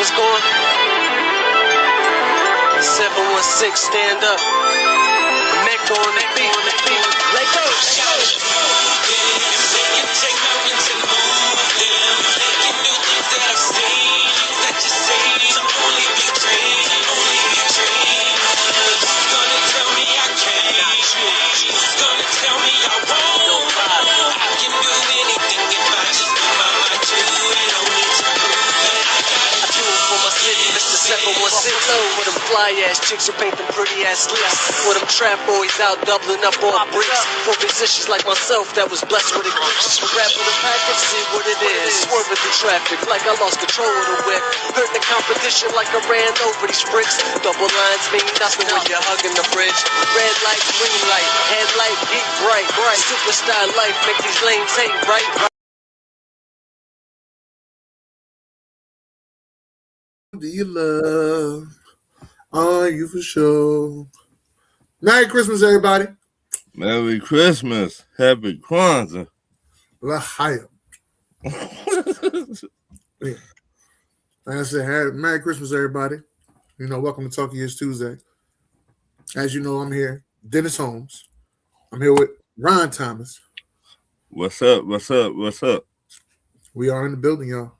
was going. 716, stand up. Mecca on the beat. Let go. With them fly ass chicks who paint them pretty ass lips. With them trap boys out doubling up on bricks. For musicians like myself that was blessed with a glitch. Rap with a package, see what it is. Swerving through traffic like I lost control of the whip. Hurt the competition like I ran over these bricks. Double lines mean nothing when you're hugging the bridge. Red light, green light, headlight, geek bright. Superstar life, make these lanes hate right. Do you love? Are you for sure? Merry Christmas, everybody. Merry Christmas. Happy Kwanzaa. L'chaim. Yeah. Like I said, Merry Christmas, everybody. Welcome to Talkie Is Tuesday. As you know, I'm here, Dennis Holmes. I'm here with Ron Thomas. What's up? What's up? What's up? We are in the building, y'all.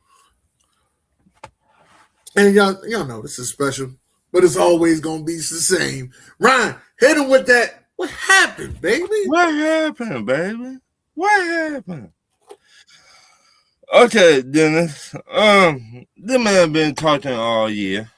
And y'all know this is special, but it's always gonna be the same. Ron, hit him with that. What happened, baby? What happened, baby? What happened? Okay, Dennis. The man been talking all year.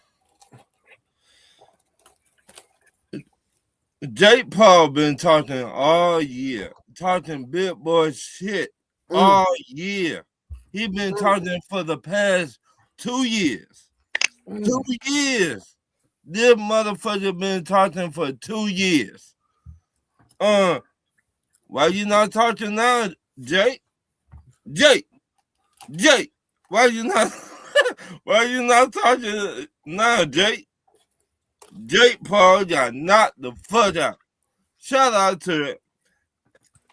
Jake Paul been talking all year, talking big boy shit all year. He been talking for the past 2 years. 2 years. This motherfucker been talking for 2 years. Why you not talking now, Jake? Jake, why you not talking now, Jake? Jake Paul got knocked the fuck out. Shout out to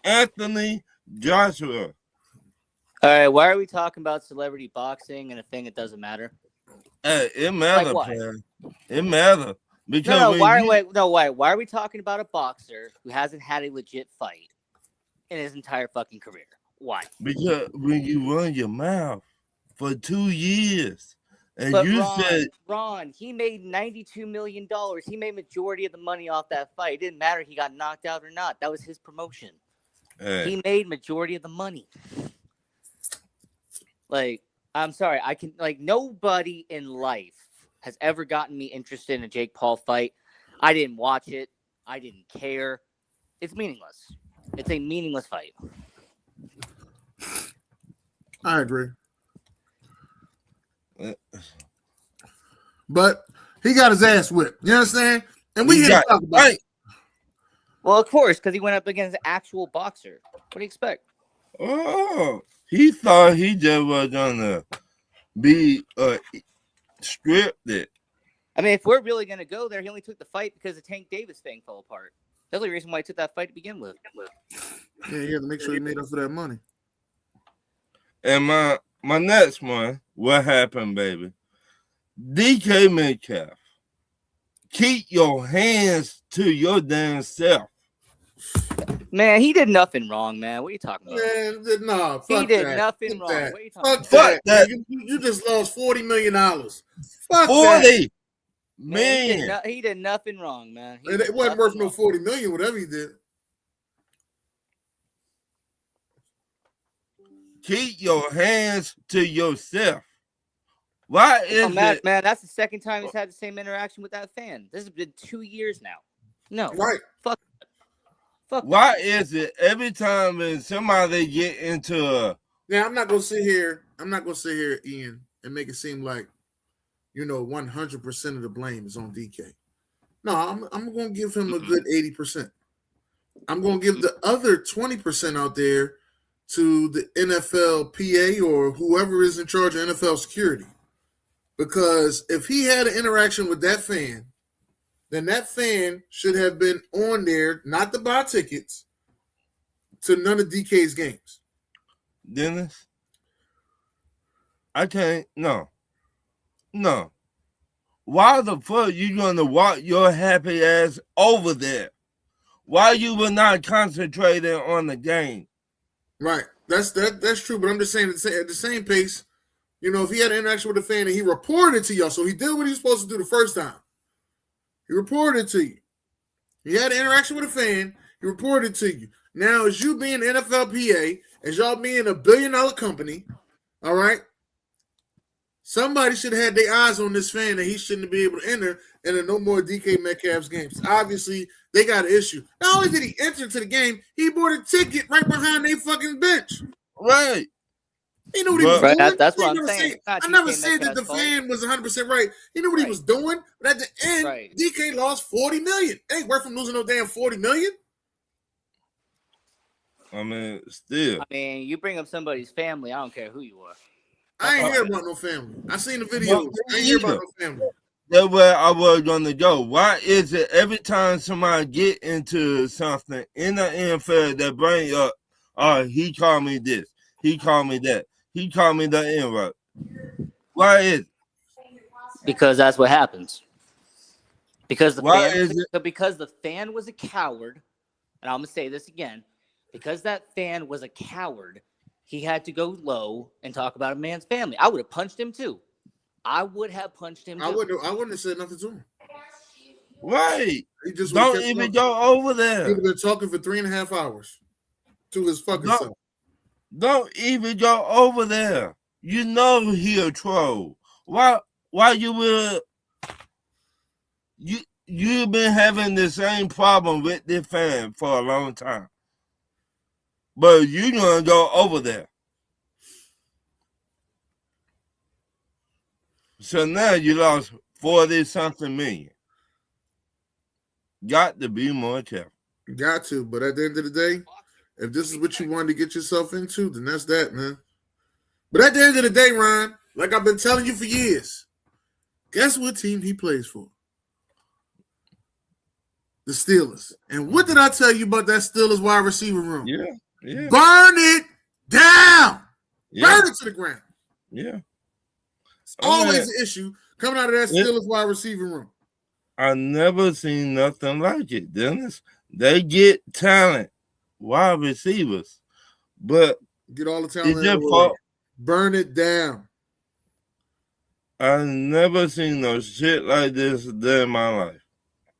Anthony Joshua. All right, why are we talking about celebrity boxing and a thing that doesn't matter? Hey, it matters, man. It matters. Because why are we talking about a boxer who hasn't had a legit fight in his entire fucking career? Why? Because when you run your mouth for 2 years, and but you Ron, he made $92 million. He made majority of the money off that fight. It didn't matter if he got knocked out or not. That was his promotion. Hey. He made majority of the money. I'm sorry, nobody in life has ever gotten me interested in a Jake Paul fight. I didn't watch it. I didn't care. It's meaningless. It's a meaningless fight. I agree. But he got his ass whipped. You understand? And we here to talk about it. Well, of course, because he went up against an actual boxer. What do you expect? Oh, he thought he just was gonna be scripted. I mean, if we're really gonna go there, he only took the fight because the Tank Davis thing fell apart. That's the only reason why he took that fight to begin with. Yeah, he had to make sure he made up for that money. And my next one, what happened, baby? DK Metcalf, keep your hands to your damn self. Man, he did nothing wrong, man. What are you talking about? Man, no, he did that. nothing fuck wrong. That. What are you talking fuck about? That. You just lost $40 million. Fuck 40 man, he did nothing wrong, man. It wasn't worth no $40 million, whatever he did. Keep your hands to yourself. Why is it? Man, that's the second time he's had the same interaction with that fan. This has been 2 years now. No. Right. Fuck. Why is it every time when somebody get into a... Now, I'm not gonna sit here, Ian, and make it seem like 100% of the blame is on DK. No, I'm gonna give him a good 80%. I'm gonna give the other 20% out there to the NFLPA or whoever is in charge of NFL security. Because if he had an interaction with that fan, then that fan should have been on there, not to buy tickets to none of DK's games. Dennis, I can't. No. No. Why the fuck you gonna walk your happy ass over there? Why you were not concentrating on the game? Right. That's true. But I'm just saying at the same pace, you know, if he had an interaction with a fan and he reported to y'all, so he did what he was supposed to do the first time. He reported to you. He had an interaction with a fan. He reported to you. Now, as you being NFLPA, as y'all being $1 billion company, all right, somebody should have had their eyes on this fan that he shouldn't be able to enter in a no more DK Metcalf's games. Obviously, they got an issue. Not only did he enter into the game, he bought a ticket right behind their fucking bench. Right. He knew what he was Right, doing. that's what I'm saying. I never said that the fan was 100% right. He knew what he was doing, but at the end, DK lost $40 million. Ain't worth from losing no damn $40 million. I mean, still. I mean, you bring up somebody's family, I don't care who you are. I ain't hear about no family. I seen the videos. I ain't hear about no family. That's where I was gonna go. Why is it every time somebody get into something in the NFL that bring up, he called me this, he called me that, he called me the N-word? Why is it? Because that's what happens. Because because the fan was a coward, and I'm gonna say this again, because that fan was a coward, he had to go low and talk about a man's family. I would have punched him too. I wouldn't have said nothing to him. Right. He just don't even go over there. He would have been talking for 3.5 hours to his fucking self. Don't even go over there. You know he a troll. Why you will you've been having the same problem with this fan for a long time. But you gonna go over there. So now you lost 40-something million. Got to be more careful. Got to, but at the end of the day, if this is what you wanted to get yourself into, then that's that, man. But at the end of the day, Ryan, like I've been telling you for years, guess what team he plays for? The Steelers. And what did I tell you about that Steelers wide receiver room? Yeah. Burn it down. Burn it to the ground. Yeah. It's always an issue coming out of that Steelers wide receiver room. I never seen nothing like it, Dennis. They get talent, wide receivers, but get all the talent in the world. Burn it down. I never seen no shit like this in my life.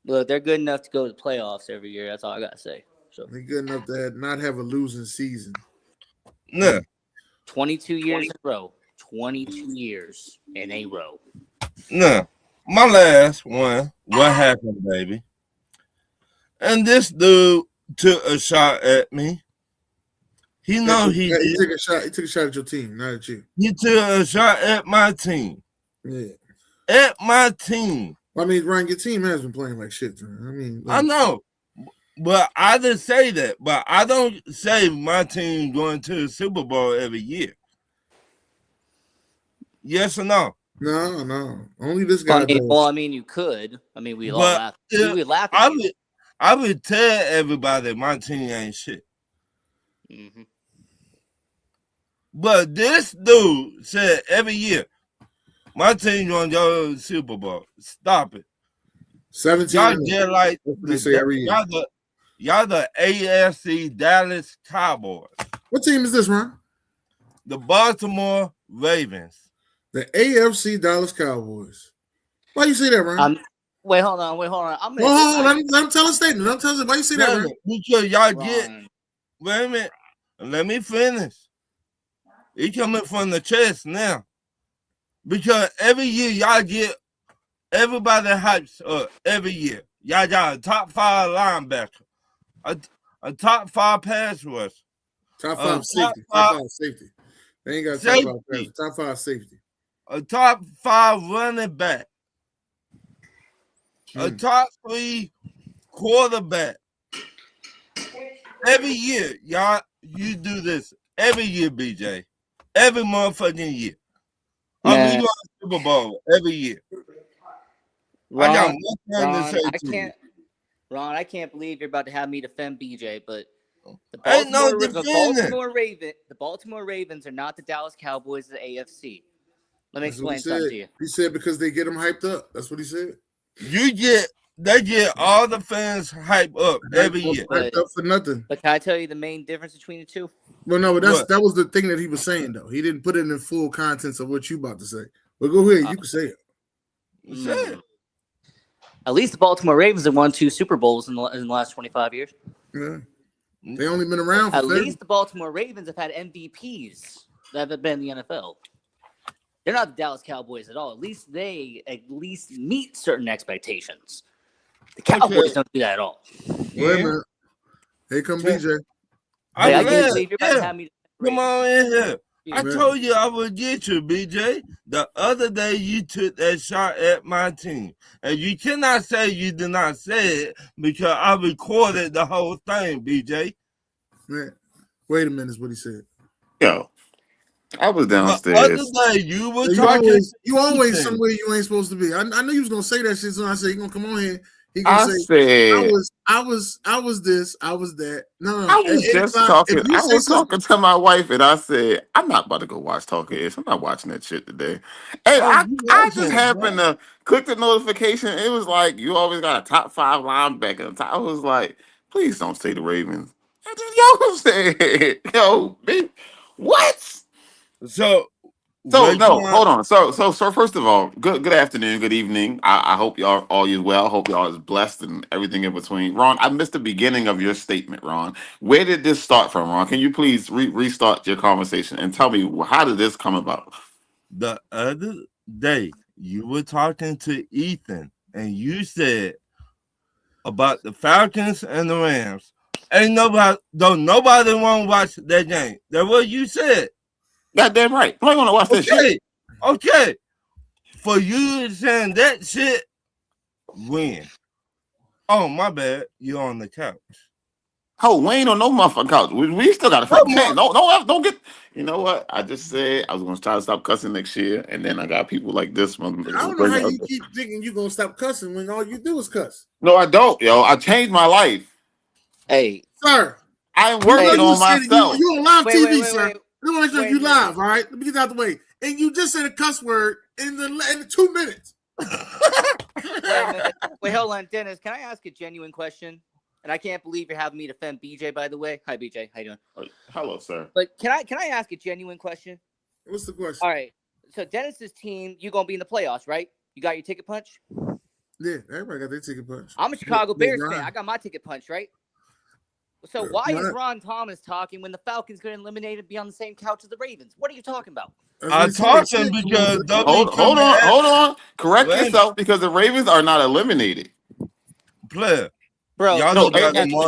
Look, they're good enough to go to the playoffs every year. That's all I gotta say. So they're good enough to not have a losing season. No. 22 years in a row. 22 years in a row. No. My last one, what happened, baby? And this dude took a shot at me. He know he did. He took a shot at your team, not at you. He took a shot at my team. Yeah. At my team. I mean, Ryan, your team has been playing like shit. I know. But I didn't say that. But I don't say my team going to the Super Bowl every year. Yes or no? No. Only this guy. I mean, you could. I mean, we all laugh. We laugh. I would tell everybody my team ain't shit. Mm-hmm. But this dude said every year, my team gonna go to the Super Bowl. Stop it. 17. Y'all get like every year. Y'all the AFC Dallas Cowboys. What team is this, Ron? The Baltimore Ravens. The AFC Dallas Cowboys. Why you say that, Ron? Wait, hold on. Let him tell a statement. Why you say that, Ron? Because y'all get. Wait a minute. Let me finish. He coming from the chest now. Because every year y'all get everybody hypes up every year. Y'all got a top 5 linebacker, a top 5 pass rush, top 5 safety. Top 5 safety. They ain't got top 5 pass. Top 5 safety. A top 5 running back, a top 3 quarterback. Every year, y'all, you do this every year, BJ. Every motherfucking year. We go to Super Bowl every year. Ron, I got one thing to say to you. Ron, I can't believe you're about to have me defend BJ, but the Baltimore Ravens are not the Dallas Cowboys of the AFC. Let me That's what he explain something said. to you. He said because they get them hyped up. That's what he said. They get all the fans hype up every year. Hyped up for nothing. But can I tell you the main difference between the two? Well, no, but What? that was the thing that he was saying though. He didn't put it in full contents of what you about to say. But go ahead, you can say it. Say it. At least the Baltimore Ravens have won 2 Super Bowls in the last 25 years. Yeah. They only been around for At least the Baltimore Ravens have had MVPs that have been in the NFL. They're not the Dallas Cowboys at all. At least they meet certain expectations. The Cowboys don't do that at all. Wait a minute. Here come BJ. I I'm can't glad. believe you're about to have me. Come on in here. I Man. told you I would get you, BJ. The other day you took that shot at my team. And you cannot say you did not say it because I recorded the whole thing, BJ. Man, wait a minute is what he said. Yo, I was The downstairs. other day you were You talking. always Ethan. somewhere you ain't supposed to be. I knew you was gonna say that shit, so I said you gonna come on here. He I gonna say said I was this, I was that. No, I was just talking. if you I say was something- talking to my wife, and I said, "I'm not about to go watch Talking Ish. I'm not watching that shit today." And Oh, you I watching, just happened to click the notification. It was like you always got a top 5 linebacker. I was like, "Please don't say the Ravens." And then yo said, "Yo, bitch, what?" So So no, Raekwon- hold on. So first of all, good afternoon, good evening. I hope y'all all is well. Hope y'all is blessed and everything in between. Ron, I missed the beginning of your statement, Ron. Where did this start from, Ron? Can you please restart your conversation and tell me how did this come about? The other day you were talking to Ethan and you said about the Falcons and the Rams. Ain't nobody want to watch that game. That's what you said. Goddamn right. I'm not gonna watch that shit. Okay. For you saying that shit, when? Oh, my bad. You're on the couch. Oh, Wayne on no motherfucking couch. We still got a fucking chance. Don't get. You know what? I just said I was gonna try to stop cussing next year, and then I got people like this one. I don't know how you keep thinking you gonna stop cussing when all you do is cuss. No, I don't, yo. I changed my life. Hey, Sir, I'm you working know on you said myself. you on live Wait, TV, wait, sir. wait. I want to make sure Wait you a minute. live, all right? Let me get out the way. And you just said a cuss word in the 2 minutes. Wait, hold on, Dennis. Can I ask a genuine question? And I can't believe you're having me defend BJ. By the way, hi BJ, how you doing? Hello, sir. But can I ask a genuine question? What's the question? All right. So Dennis's team, you gonna be in the playoffs, right? You got your ticket punch. Yeah, everybody got their ticket punch. I'm a Chicago Yeah, Bears Ron. fan. I got my ticket punch, right? So why is Ron Thomas talking when the Falcons get eliminated and be on the same couch as the Ravens? What are you talking about? I talked to him because Hold on. Correct Wait. yourself because the Ravens are not eliminated. player. Bro, Y'all No, don't got and the more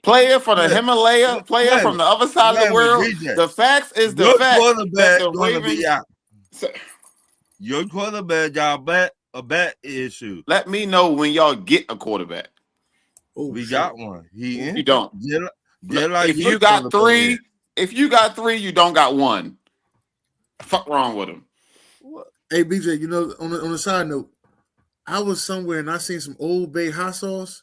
player from the Yeah. Himalaya, player from the other side of the world. DJ. The facts is the Your fact quarterback that the gonna Ravens. be out. Your quarterback got a bat issue. Let me know when y'all get a quarterback. Oh, We shit. got one. He in. You don't. Just like If your you got quarterback. if you got 3, you don't got 1. Fuck wrong with him. Hey, BJ, you know, on the side note, I was somewhere and I seen some Old Bay hot sauce.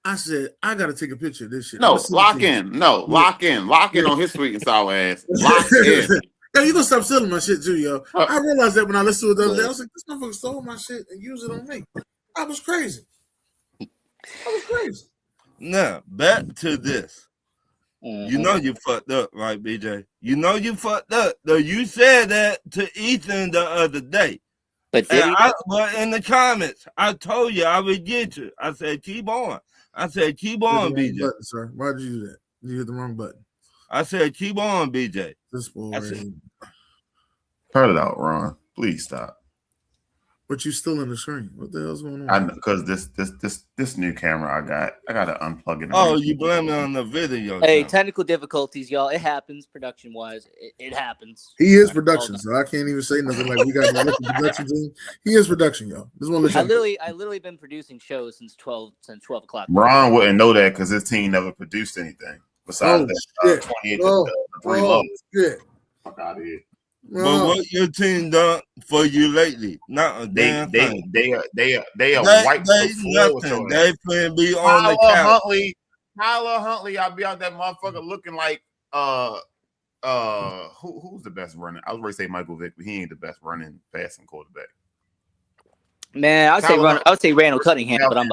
I said, I got to take a picture of this shit. No, I'ma send it lock to you. in. No, lock in on his sweet and sour ass. Lock in. Yo, you gonna stop selling my shit too, yo. Uh, I realized that when I listened to it the other day. I was like, this motherfucker stole my shit and used it on me. I was crazy. Now, back to this. Mm-hmm. You know you fucked up, right, BJ? You know you fucked up. Though you said that to Ethan the other day. But did he? But in the comments, I told you I would get you. I said, keep on. I said, keep on, BJ. Button, sir. Why did you do that? You hit the wrong button. I said, keep on, BJ. This boy. That's it. Cut it out, Ron. Please stop. But you still in the screen. What the hell's going on? I know because this new camera I gotta unplug it. Oh, you blame it on the video. Hey, now. technical difficulties, y'all. It happens, production wise. It happens. He is production, so I can't even say nothing like we got a production team. He is production, y'all. Just want to let you I literally been producing shows since 12 o'clock. Ron wouldn't know that because his team never produced anything besides shit. 28 Oh, to 3 lows. Yeah. Fuck out of here. But what your team done for you lately? Not a damn thing. They are They wiped the floor with nothing. your They ass. finna be on the couch. Tyler Huntley, I'll be out that motherfucker looking like Who's the best running? I was ready to say Michael Vick, but he ain't the best running passing quarterback. Man, I would say Randall Cunningham, but I'm.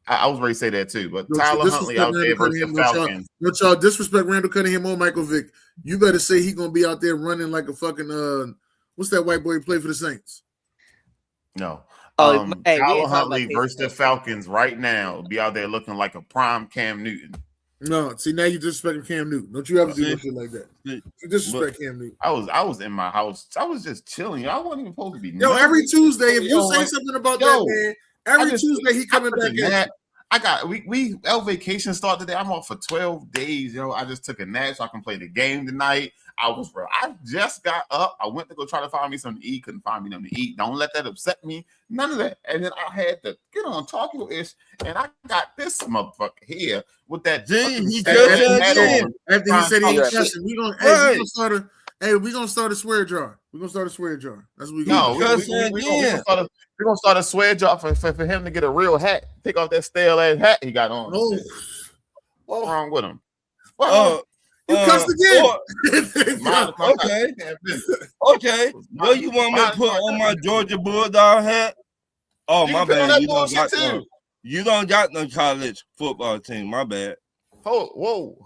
I was ready to say that too, but Don't Tyler you Huntley disrespect out there Randall versus the Cunningham. Falcons. Don't y'all disrespect Randall Cunningham or Michael Vick. You better say he gonna be out there running like a fucking what's that white boy who played for the Saints? No. Oh, hey, we Tyler ain't talking Huntley about versus the Falcons right now be out there looking like a prime Cam Newton. No, see now you disrespecting Cam Newton. Don't you ever do no shit like that? You disrespect Cam Newton. I was in my house. I was just chilling. I wasn't even supposed to be. Yo, every Tuesday, if you say something about that man, every Tuesday he coming back in. I got we our vacation start today. I'm off for 12 days, yo. I just took a nap so I can play the game tonight. I just got up. I went to go try to find me something to eat. Couldn't find me nothing to eat. Don't let that upset me. None of that. And then I had to get on talking ish, and I got this motherfucker here with that. He After he said he ain't cussing, we gonna start a swear jar. We're gonna start a swear jar. That's what we gonna do. We're gonna start a swear jar for him to get a real hat. Take off that stale ass hat he got on. What's wrong with him? You cussed again. Okay. What you want me to put on my Georgia Bulldog hat? Oh, my bad. You don't got no college football team. My bad. Hold on.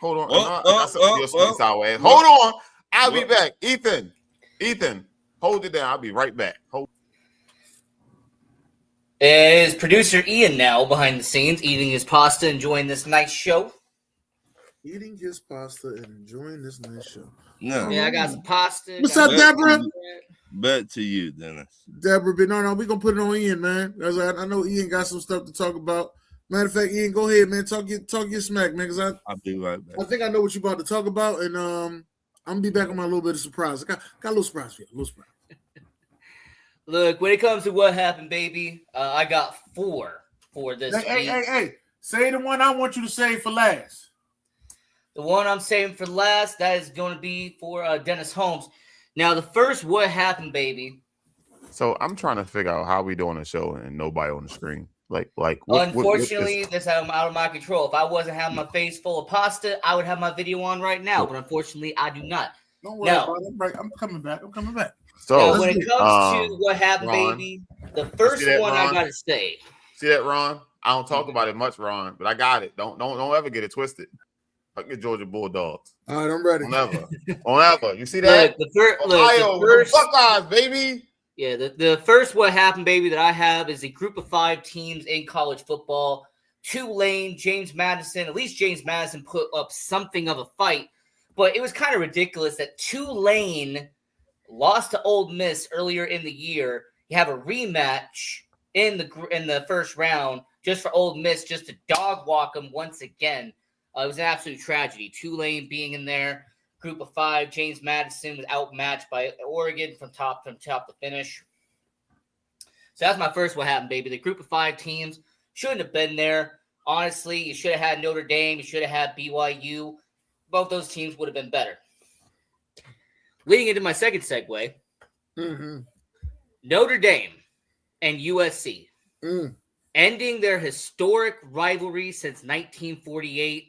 Hold on. I'll be back. Ethan, hold it down. I'll be right back. Is producer Ian now behind the scenes eating his pasta, enjoying this nice show? Eating his pasta and enjoying this nice show. No. Yeah, I got some pasta. What's up, Deborah? Bet to you, Dennis. Deborah, but no, we're gonna put it on Ian, man. I know Ian got some stuff to talk about. Matter of fact, Ian, go ahead, man. Talk your smack, man. Because I'll be right back. I think I know what you're about to talk about, and I'm gonna be back on my little bit of surprise. I got a little surprise for you. Look, when it comes to what happened, baby, I got 4 for this week. Hey. Say the one I want you to save for last. The one I'm saving for last, that is going to be for Dennis Holmes. Now, the first what happened, baby. So I'm trying to figure out how we doing a show and nobody on the screen. Unfortunately, this is out of my control. If I wasn't having my face full of pasta, I would have my video on right now. But unfortunately, I do not. Don't worry about it. I'm coming back. So now, when it comes to what happened, Ron, baby, the first one I gotta say. See that, Ron? I don't talk about it much, Ron, but I got it. Don't ever get it twisted. Fuck your Georgia Bulldogs. All right, I'm ready. Don't ever. You see that? The first Buckeyes, baby. Yeah, the first what happened, baby, that I have is a group of 5 teams in college football. Tulane, James Madison. At least James Madison put up something of a fight, but it was kind of ridiculous that Tulane lost to Ole Miss earlier in the year. You have a rematch in the first round just for Ole Miss just to dog walk them once again. It was an absolute tragedy. Tulane being in there, group of 5. James Madison was outmatched by Oregon from top to finish. So that's my first what happened, baby. The group of 5 teams shouldn't have been there. Honestly, you should have had Notre Dame. You should have had BYU. Both those teams would have been better. Leading into my second segue, Notre Dame and USC ending their historic rivalry since 1948.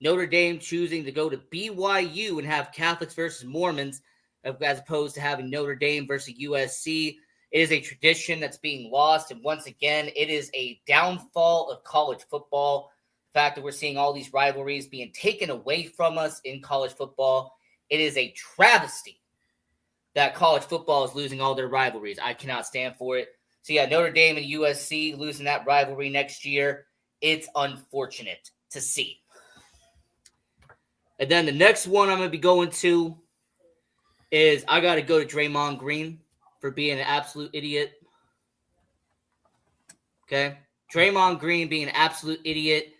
Notre Dame choosing to go to BYU and have Catholics versus Mormons as opposed to having Notre Dame versus USC. It is a tradition that's being lost. And once again, it is a downfall of college football. The fact that we're seeing all these rivalries being taken away from us in college football. It is a travesty that college football is losing all their rivalries. I cannot stand for it. So yeah, Notre Dame and USC losing that rivalry next year. It's unfortunate to see. And then the next one I'm going to be going to is I got to go to Draymond Green for being an absolute idiot. Okay? Draymond Green being an absolute idiot.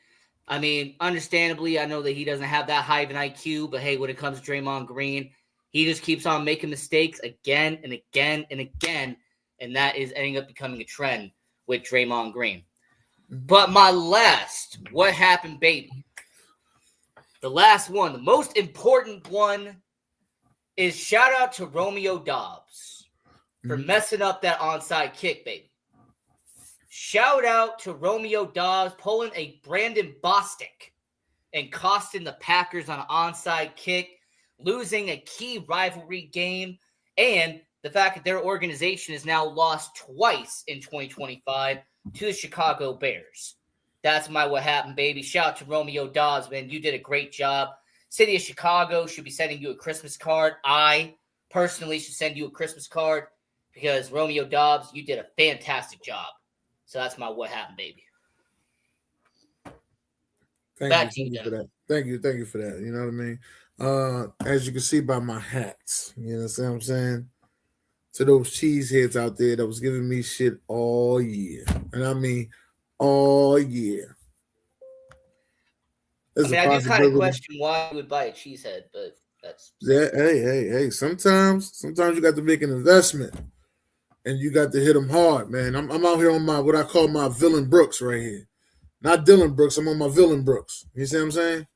I mean, understandably, I know that he doesn't have that high of an IQ, but hey, when it comes to Draymond Green, he just keeps on making mistakes again and again and again, and that is ending up becoming a trend with Draymond Green. But my last, what happened, baby? The last one, the most important one, is shout out to Romeo Doubs for messing up that onside kick, baby. Shout out to Romeo Doubs pulling a Brandon Bostic and costing the Packers on an onside kick. losing a key rivalry game, and the fact that their organization has now lost twice in 2025 to the Chicago Bears. That's my what happened, baby. Shout out to Romeo Dobbs, man. You did a great job. City of Chicago should be sending you a Christmas card. I personally should send you a Christmas card because Romeo Dobbs, you did a fantastic job. So that's my what happened, baby. Thank you for that. Thank you for that. You know what I mean? As you can see by my hats, you know what I'm saying? To those cheeseheads out there that was giving me shit all year. And I mean all year. I do kind of question why you would buy a cheesehead, but that's hey. Sometimes you got to make an investment, and you got to hit them hard, man. I'm out here on my what I call my villain Brooks right here, not Dylan Brooks. I'm on my villain Brooks. You see what I'm saying?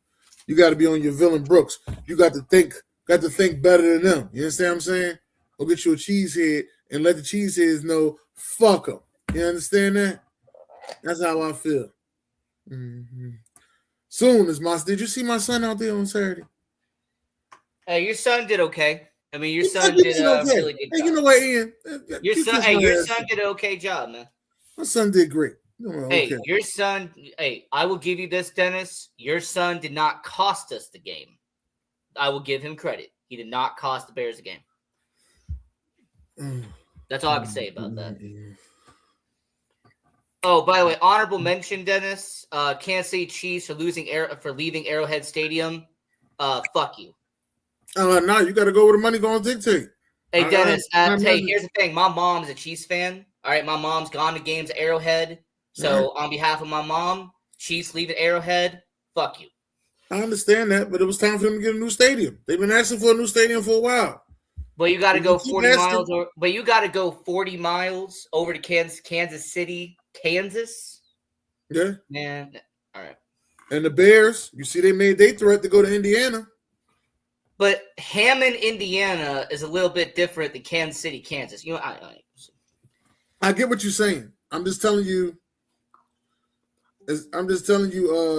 You got to be on your villain Brooks. You got to think better than them. You understand what I'm saying? Go get you a cheesehead and let the cheeseheads know fuck them. You understand that? That's how I feel. Mm-hmm. Soon as did you see my son out there on Saturday? Hey, your son did okay. I mean, your son did a really good job. Hey, you know what, Ian? Your son did an okay job, man. My son did great. Hey, your son. Hey, I will give you this, Dennis. Your son did not cost us the game. I will give him credit. He did not cost the Bears a game. That's all I can say about that. Oh, by the way, honorable mention, Dennis. Kansas City Chiefs for leaving Arrowhead Stadium. Fuck you. No, you got to go where the money going to dictate. Hey, Dennis. Here's the thing. My mom's a Chiefs fan. All right, my mom's gone to games at Arrowhead. So on behalf of my mom, Chiefs leaving Arrowhead. Fuck you. I understand that, but it was time for them to get a new stadium. They've been asking for a new stadium for a while. But you got to go 40 miles. But you got to go 40 miles over to Kansas City, Kansas. Yeah. Man, all right. And the Bears, you see, they made their threat to go to Indiana. But Hammond, Indiana, is a little bit different than Kansas City, Kansas. You know, I get what you're saying. I'm just telling you. That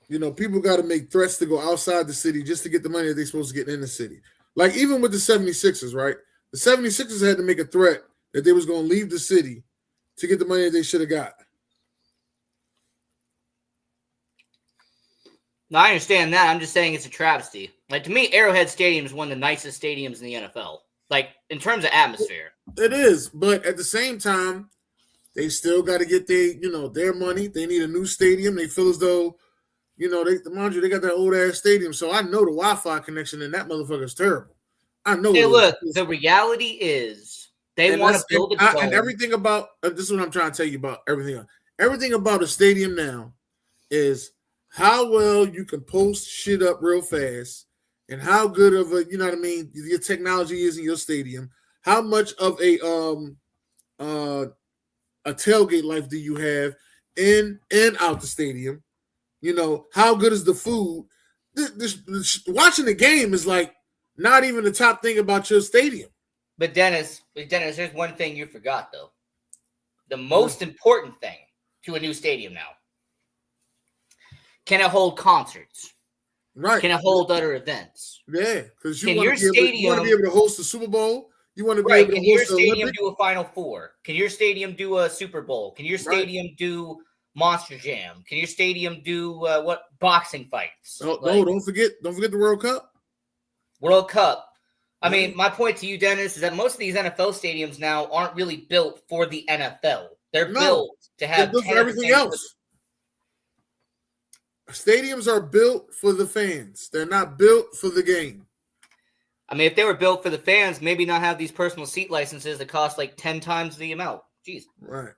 you know, people got to make threats to go outside the city just to get the money that they're supposed to get in the city. Like even with the 76ers, right? The 76ers had to make a threat that they was going to leave the city to get the money that they should have got. No, I understand that. I'm just saying it's a travesty. Like, to me, Arrowhead Stadium is one of the nicest stadiums in the NFL. Like, in terms of atmosphere. It is, but at the same time, they still got to get their money. They need a new stadium. They feel as though, they got that old ass stadium. So I know the Wi-Fi connection in that motherfucker is terrible. I know. Hey, look, the reality is they want to build a dome. And everything about this is what I'm trying to tell you about everything. Everything about a stadium now is how well you can post shit up real fast and how good of your technology is in your stadium. How much of a tailgate life do you have in and out the stadium? How good is the food? Watching the game is like not even the top thing about your stadium. But Dennis, there's one thing you forgot though. The most important thing to a new stadium now. Can it hold concerts? Right. Can it hold other events? Yeah, because you want to be able to host the Super Bowl. You want to be able to host the Olympics. Can your stadium do a Final Four? Can your stadium do a Super Bowl? Can your stadium do Monster Jam? Can your stadium do boxing fights? Don't forget the World Cup. World Cup. I mean, my point to you, Dennis, is that most of these NFL stadiums now aren't really built for the NFL. They're built to have for everything else. Stadiums are built for the fans. They're not built for the game. I mean, if they were built for the fans, maybe not have these personal seat licenses that cost like 10 times the amount. Jeez. Right.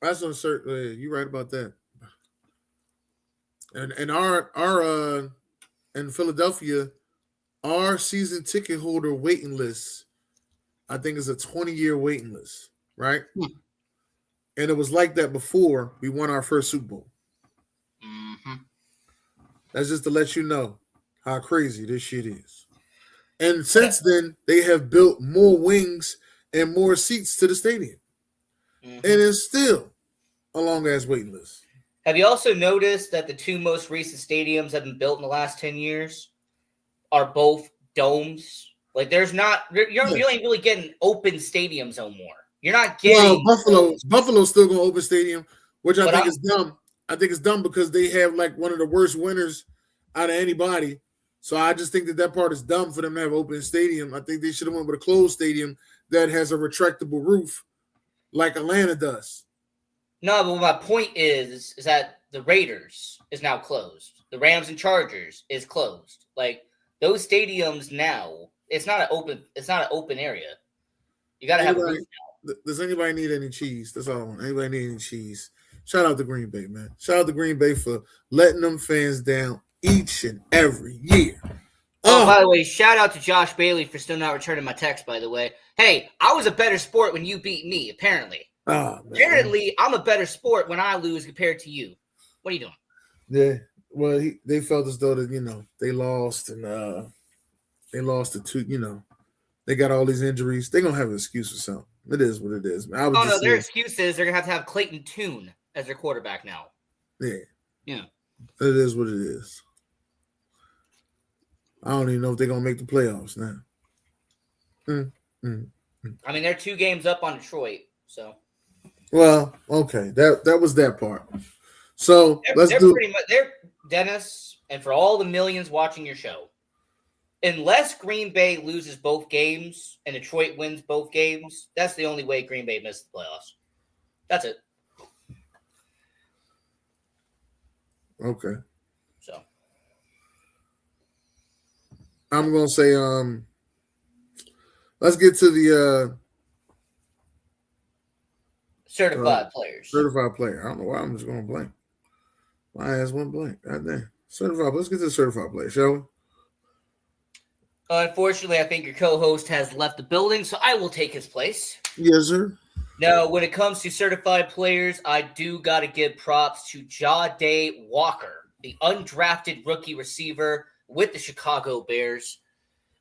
That's uncertain. You're right about that. And our in Philadelphia, our season ticket holder waiting list, I think, is a 20-year waiting list, right? And it was like that before we won our first Super Bowl. Mm-hmm. That's just to let you know how crazy this shit is. And since then, they have built more wings and more seats to the stadium. Mm-hmm. And it's still a long-ass waiting list. Have you also noticed that the two most recent stadiums that have been built in the last 10 years are both domes? Like, there's not, you ain't really getting open stadiums no more. You're not getting. Well, Buffalo's still going to open stadium, which I think is dumb. I think it's dumb because they have like one of the worst winters out of anybody. So I just think that part is dumb for them to have open stadium. I think they should have went with a closed stadium that has a retractable roof like Atlanta does. No, but my point is that the Raiders is now closed. The Rams and Chargers is closed. Like, those stadiums now, it's not an open area. You got to have a roof now. Does anybody need any cheese? That's all I want. Anybody need any cheese? Shout out to Green Bay, man. Shout out to Green Bay for letting them fans down each and every year. Oh, by the way, shout out to Josh Bailey for still not returning my text, by the way. Hey, I was a better sport when you beat me, apparently. Apparently, I'm a better sport when I lose compared to you. What are you doing? Yeah, well, they felt as though that, they lost and they lost the two, they got all these injuries. They're going to have an excuse for something. It is what it is, man. Their excuse is they're going to have Clayton Tune as their quarterback now. Yeah. Yeah. It is what it is. I don't even know if they're going to make the playoffs now. I mean, they're 2 games up on Detroit, so. Well, okay. That was that part. So they're Dennis, and for all the millions watching your show, unless Green Bay loses both games and Detroit wins both games, that's the only way Green Bay missed the playoffs. That's it. Okay. So I'm gonna say, let's get to the certified players. Certified player. I don't know why I'm just going blank. My ass went blank. God damn. Certified. Let's get to the certified player, shall we? Unfortunately, I think your co-host has left the building, so I will take his place. Yes, sir. Now, when it comes to certified players, I do got to give props to Jahdae Walker, the undrafted rookie receiver with the Chicago Bears.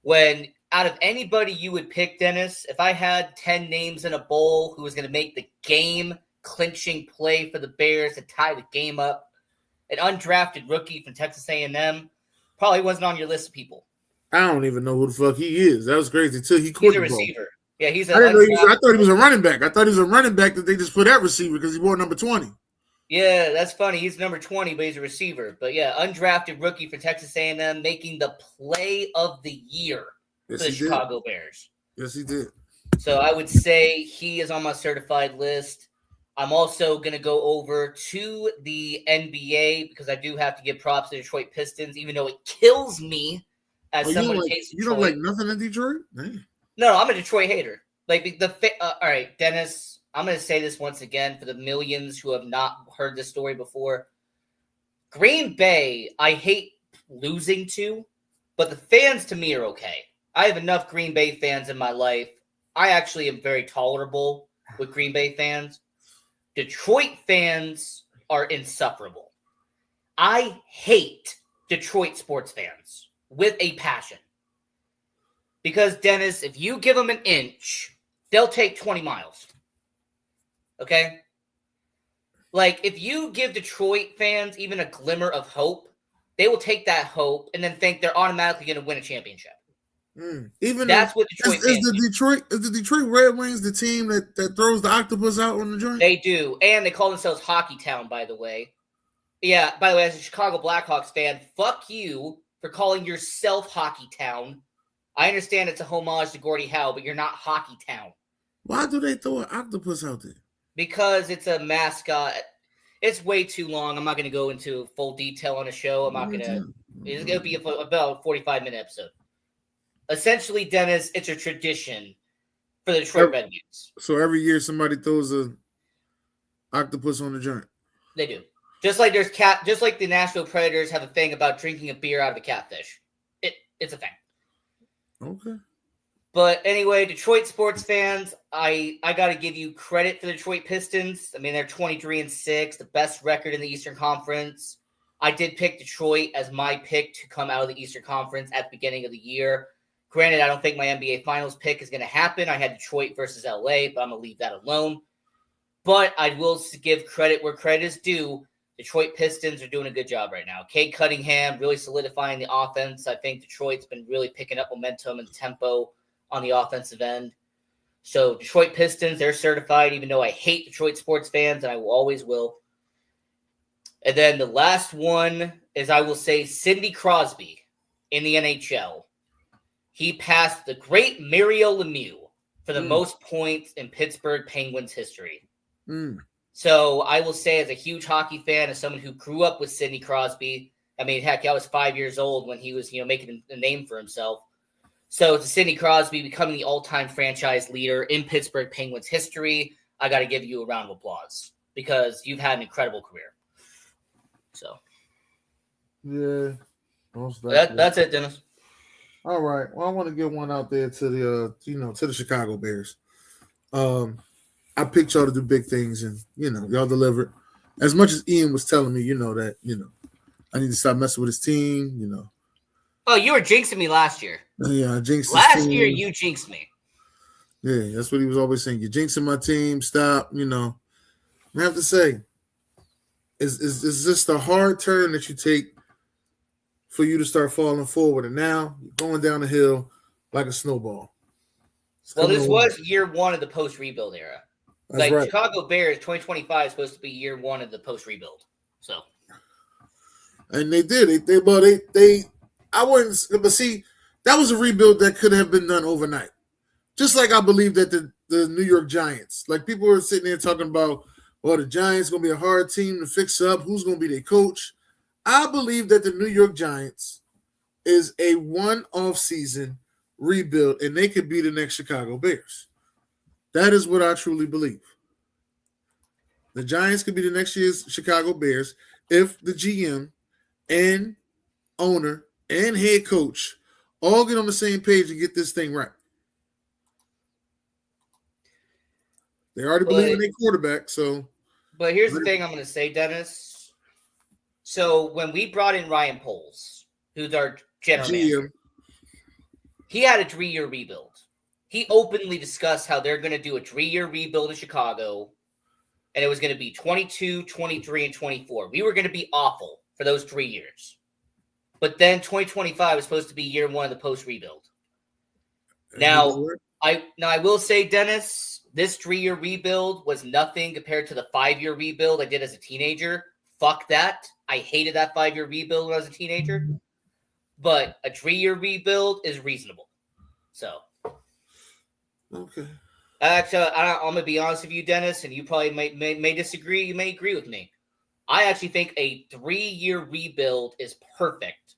When out of anybody you would pick, Dennis, if I had 10 names in a bowl who was going to make the game-clinching play for the Bears to tie the game up, an undrafted rookie from Texas A&M probably wasn't on your list of people. I don't even know who the fuck he is. That was crazy too. He's a receiver. Yeah, he's. I thought he was a running back. I thought he was a running back that they just put at receiver because he wore number 20. Yeah, that's funny. He's number 20, but he's a receiver. But yeah, undrafted rookie for Texas A&M, making the play of the year for the Chicago Bears. Yes, he did. So I would say he is on my certified list. I'm also going to go over to the NBA because I do have to give props to the Detroit Pistons, even though it kills me as someone who hates Detroit. You don't like nothing in Detroit? Man. No, I'm a Detroit hater. Like all right, Dennis, I'm going to say this once again for the millions who have not heard this story before. Green Bay, I hate losing to, but the fans to me are okay. I have enough Green Bay fans in my life. I actually am very tolerable with Green Bay fans. Detroit fans are insufferable. I hate Detroit sports fans with a passion. Because, Dennis, if you give them an inch, they'll take 20 miles. Okay? Like, if you give Detroit fans even a glimmer of hope, they will take that hope and then think they're automatically going to win a championship. Even that's what Detroit fans do. Is the Detroit Red Wings the team that throws the octopus out on the joint? They do. And they call themselves Hockey Town, by the way. Yeah, by the way, as a Chicago Blackhawks fan, fuck you for calling yourself Hockey Town. I understand it's a homage to Gordie Howe, but you're not Hockey Town. Why do they throw an octopus out there? Because it's a mascot. It's way too long. I'm not going to go into full detail on the show. I'm not going to. It's going to be about a 45-minute episode. Essentially, Dennis, it's a tradition for the Detroit Red Wings. So every year somebody throws a octopus on the joint. They do. Just like the Nashville Predators have a thing about drinking a beer out of a catfish. It's a thing. Okay. But anyway, Detroit sports fans, I got to give you credit for the Detroit Pistons. I mean, they're 23-6, the best record in the Eastern Conference. I did pick Detroit as my pick to come out of the Eastern Conference at the beginning of the year. Granted, I don't think my NBA Finals pick is going to happen. I had Detroit versus LA, but I'm going to leave that alone. But I will give credit where credit is due. Detroit Pistons are doing a good job right now. Cade Cunningham really solidifying the offense. I think Detroit's been really picking up momentum and tempo on the offensive end. So Detroit Pistons, they're certified, even though I hate Detroit sports fans, and I will always will. And then the last one is, I will say, Sidney Crosby in the NHL. He passed the great Mario Lemieux for the most points in Pittsburgh Penguins history. So I will say, as a huge hockey fan, as someone who grew up with Sidney Crosby, I mean, heck, I was 5 years old when he was, making a name for himself. So to Sidney Crosby becoming the all-time franchise leader in Pittsburgh Penguins history, I got to give you a round of applause because you've had an incredible career. So Yeah. that's it, Dennis. All right. Well, I want to get one out there to the to the Chicago Bears. I picked y'all to do big things, and y'all delivered. As much as Ian was telling me, that I need to stop messing with his team. Oh, you were jinxing me last year. Yeah, I jinxed Last his team. year, you jinxed me. Yeah, that's what he was always saying. You're jinxing my team. Stop. I have to say, is this the hard turn that you take for you to start falling forward, and now you're going down the hill like a snowball? Well, this was year one of the post-rebuild era. That's right. Chicago Bears 2025 is supposed to be year one of the post-rebuild. So, and they did. They I wouldn't, but see, that was a rebuild that could have been done overnight. Just like I believe that the New York Giants, like people were sitting there talking about, well, the Giants going to be a hard team to fix up. Who's going to be their coach? I believe that the New York Giants is a one-off season rebuild, and they could be the next Chicago Bears. That is what I truly believe. The Giants could be the next year's Chicago Bears if the GM and owner and head coach all get on the same page and get this thing right. They already believe in their quarterback, so. But here's the thing I'm going to say, Dennis. So when we brought in Ryan Poles, who's our general manager, he had a 3-year rebuild. He openly discussed how they're going to do a 3-year rebuild in Chicago, and it was going to be 22, 23, and 24. We were going to be awful for those 3 years. But then 2025 was supposed to be year one of the post-rebuild. Now, I will say, Dennis, this 3-year rebuild was nothing compared to the 5-year rebuild I did as a teenager. Fuck that. I hated that 5-year rebuild when I was a teenager. But a 3-year rebuild is reasonable. So. Okay. Actually, I'm going to be honest with you, Dennis, and you probably may disagree. You may agree with me. I actually think a 3-year rebuild is perfect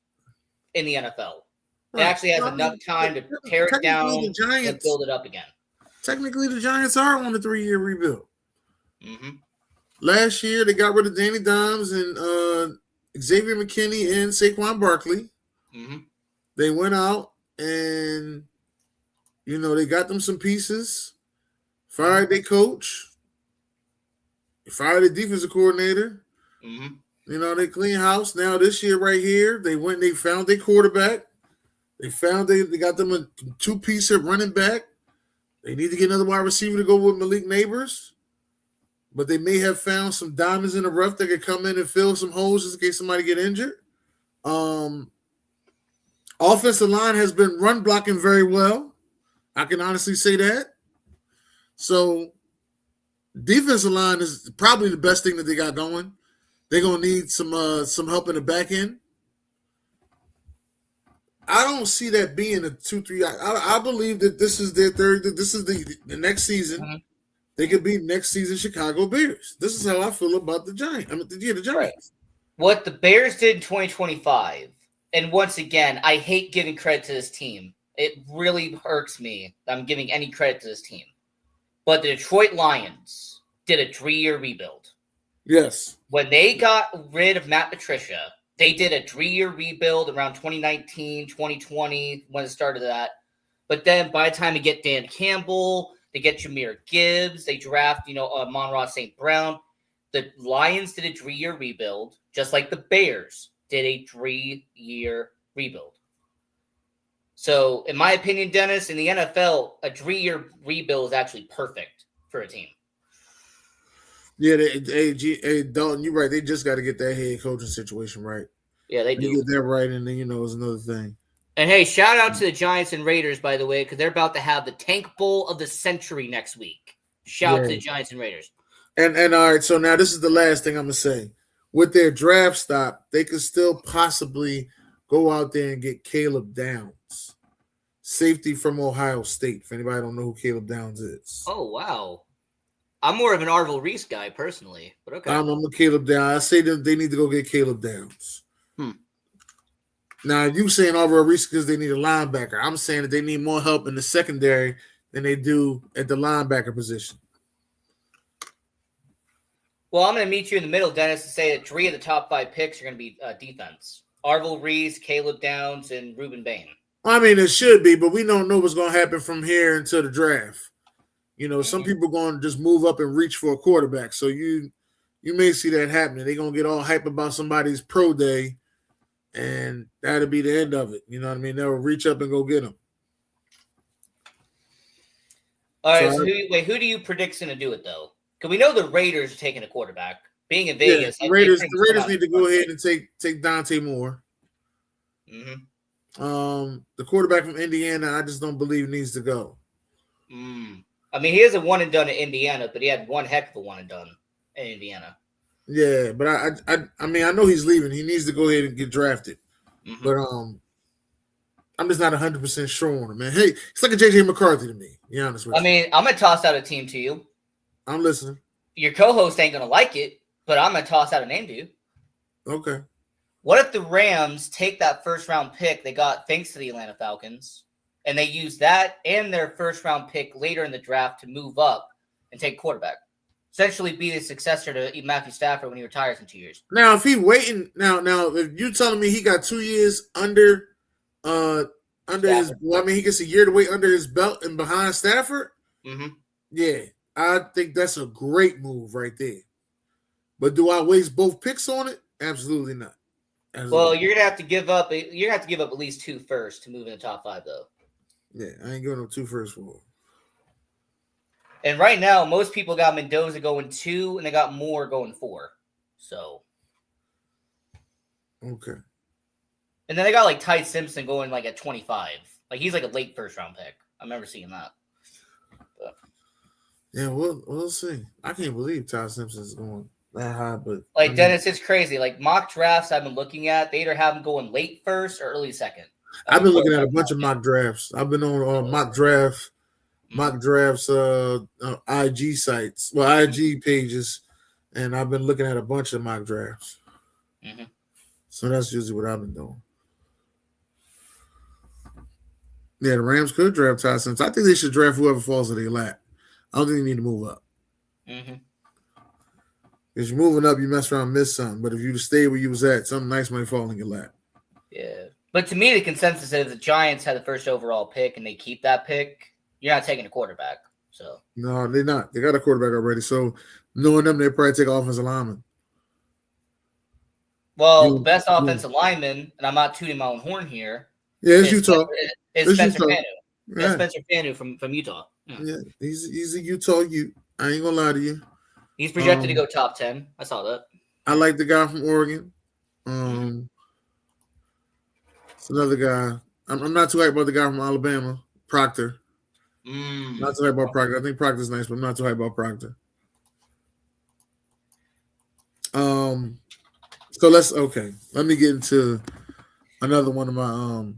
in the NFL. It actually has enough time to tear it down and build it up again. Technically, the Giants are on a 3-year rebuild. Mm-hmm. Last year, they got rid of Danny Dimes and Xavier McKinney and Saquon Barkley. Mm-hmm. They went out and, they got them some pieces, fired their coach, fired the defensive coordinator. Mm-hmm. They clean house. Now this year right here, they found their quarterback. They got them a 2-piece running back. They need to get another wide receiver to go with Malik Neighbors. But they may have found some diamonds in the rough that could come in and fill some holes just in case somebody get injured. Offensive line has been run blocking very well. I can honestly say that. So defensive line is probably the best thing that they got going. They're gonna need some help in the back end. I don't see that being a 2-3. I believe that this is their third. This is the next season. Mm-hmm. They could be next season Chicago Bears. This is how I feel about the Giants. The Giants. Right. What the Bears did in 2025, and once again, I hate giving credit to this team. It really irks me that I'm giving any credit to this team. But the Detroit Lions did a 3-year rebuild. Yes. When they got rid of Matt Patricia, they did a 3-year rebuild around 2019, 2020, when it started that. But then by the time they get Dan Campbell, they get Jahmyr Gibbs, they draft, Amon-Ra St. Brown. The Lions did a 3-year rebuild, just like the Bears did a 3-year rebuild. So, in my opinion, Dennis, in the NFL, a 3-year rebuild is actually perfect for a team. Yeah, Dalton, you're right. They just got to get that head coaching situation right. Yeah, they You do. get that right, and then it's another thing. And hey, shout out to the Giants and Raiders, by the way, because they're about to have the Tank Bowl of the century next week. Shout out to the Giants and Raiders. And all right, so now this is the last thing I'm gonna say. With their draft stop, they could still possibly go out there and get Caleb Downs, safety from Ohio State. If anybody don't know who Caleb Downs is, Oh wow, I'm more of an Arvil Reese guy personally, but okay. I'm a Caleb Downs. I say that they need to go get Caleb Downs. Now you saying Arvil Reese because they need a linebacker. I'm saying that they need more help in the secondary than they do at the linebacker position. Well, I'm going to meet you in the middle, Dennis, to say that 3 of the top 5 picks are going to be defense. Arvil Reese, Caleb Downs, and Ruben Bain. I mean, it should be, but we don't know what's going to happen from here until the draft. Some people are going to just move up and reach for a quarterback. So you may see that happening. They're going to get all hype about somebody's pro day, and that'll be the end of it. You know what I mean? They'll reach up and go get them. All right, so who do you predict's going to do it, though? Because we know the Raiders are taking a quarterback. Being in Vegas, the Raiders need to go ahead and take Dante Moore. Mm-hmm. The quarterback from Indiana, I just don't believe needs to go. I mean, he is a one and done in Indiana, but he had one heck of a one and done in Indiana. Yeah, but I mean, I know he's leaving. He needs to go ahead and get drafted. Mm-hmm. But I'm just not 100% sure on him, man. Hey, it's like a JJ McCarthy to me. Be honest with you. I mean, I'm gonna toss out a team to you. I'm listening. Your co-host ain't gonna like it, but I'm gonna toss out a name to you. Okay. What if the Rams take that first round pick they got thanks to the Atlanta Falcons, and they use that and their first round pick later in the draft to move up and take quarterback? Essentially be the successor to Matthew Stafford when he retires in 2 years. Now, if he waiting now, if you telling me he got 2 years under his, well, I mean, he gets a year to wait under his belt and behind Stafford. Mm-hmm. Yeah, I think that's a great move right there. But do I waste both picks on it? Absolutely not. Absolutely. Well, you're gonna have to give up. You're gonna have to give up at least 2 first to move in the top 5, though. Yeah, I ain't going no 2 first for him. And right now, most people got Mendoza going 2, and they got Moore going 4. So, okay. And then they got like Ty Simpson going like at 25. Like he's like a late first round pick. I remember seeing that. But, yeah, we'll see. I can't believe Ty Simpson's going that high, but like, I mean, Dennis, it's crazy. Like mock drafts I've been looking at, they either have him going late first or early second. I've been looking at a bunch of mock drafts. I've been on mock drafts, IG sites, IG pages, and I've been looking at a bunch of mock drafts. Mm-hmm. So that's usually what I've been doing. Yeah, the Rams could draft Ty Simpson. I think they should draft whoever falls in their lap. I don't think they need to move up. Mm-hmm. If you're moving up, you mess around and miss something. But if you stay where you was at, something nice might fall in your lap. Yeah. But to me, the consensus is the Giants had the first overall pick and they keep that pick. You're not taking a quarterback. So no, they're not. They got a quarterback already. So knowing them, they probably take offensive lineman. Well, the best offensive lineman, and I'm not tooting my own horn here. Yeah, it's Utah. It's Spencer Fanu. Yeah, Spencer Fanu from Utah. Yeah, he's a Utah Ute. I ain't gonna lie to you. He's projected to go top 10. I saw that. I like the guy from Oregon. It's another guy. I'm not too hyped about the guy from Alabama, Proctor. Not too hyped about Proctor. I think Proctor's nice, but I'm not too hyped about Proctor. So let me get into another one of my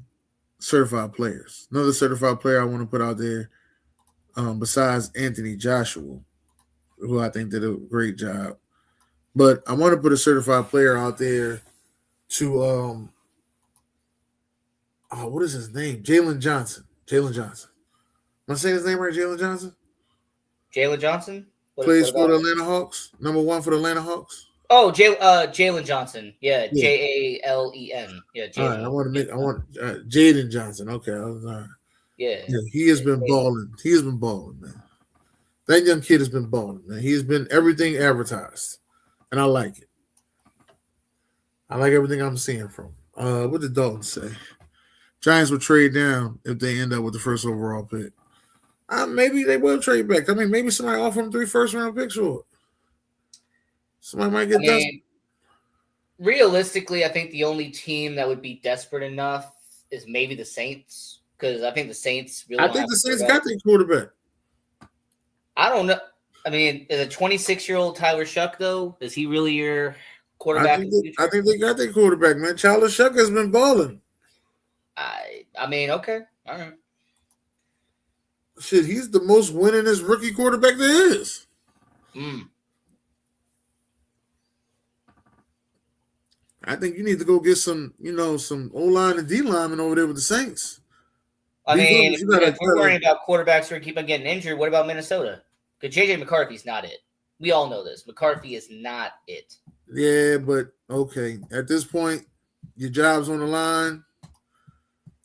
certified players. Another certified player I want to put out there, besides Anthony Joshua, who I think did a great job. But I want to put a certified player out there to what is his name? Jalen Johnson. Am I saying his name right? Jalen Johnson? Jalen Johnson? Plays for the Atlanta Hawks. Number 1 for the Atlanta Hawks. Oh, Jalen Johnson. Yeah, Jalen. Yeah, Jalen. All right, I want Jaden Johnson. Okay. All right. Yeah, he has been balling. He has been balling, man. That young kid has been balling, man. He's been everything advertised, and I like it. I like everything I'm seeing from him. What did Dalton say? Giants will trade down if they end up with the first overall pick. Maybe they will trade back. I mean, maybe somebody offer him 3 first-round picks for it. Somebody might I get desperate. mean, realistically, I think the only team that would be desperate enough is maybe the Saints, because I think the Saints really. I don't think have the a Saints quarterback. got their quarterback. I don't know. I mean, is a 26-year-old Tyler Shuck though? Is he really your quarterback in the future? I think they got their quarterback, man. Tyler Shuck has been balling. I mean, okay, all right. Shit, he's the most winningest rookie quarterback there is. I think you need to go get some O-line and D-linemen over there with the Saints. I mean, you gotta- if we're worrying about quarterbacks who keep on getting injured, what about Minnesota? Because J.J. McCarthy's not it. We all know this. McCarthy is not it. Yeah, but okay. At this point, your job's on the line.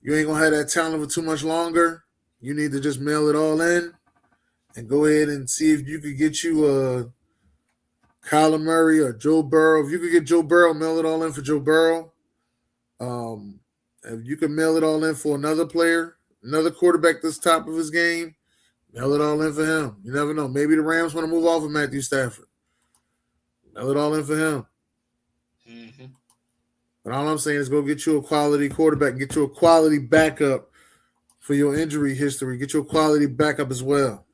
You ain't gonna have that talent for too much longer. You need to just mail it all in and go ahead and see if you could get you a Kyler Murray or Joe Burrow. If you could get Joe Burrow, mail it all in for Joe Burrow. If you can mail it all in for another player, another quarterback that's top of his game, mail it all in for him. You never know. Maybe the Rams want to move off of Matthew Stafford. Mail it all in for him. Mm-hmm. But all I'm saying is go get you a quality quarterback and get you a quality backup for your injury history. Get you a quality backup as well.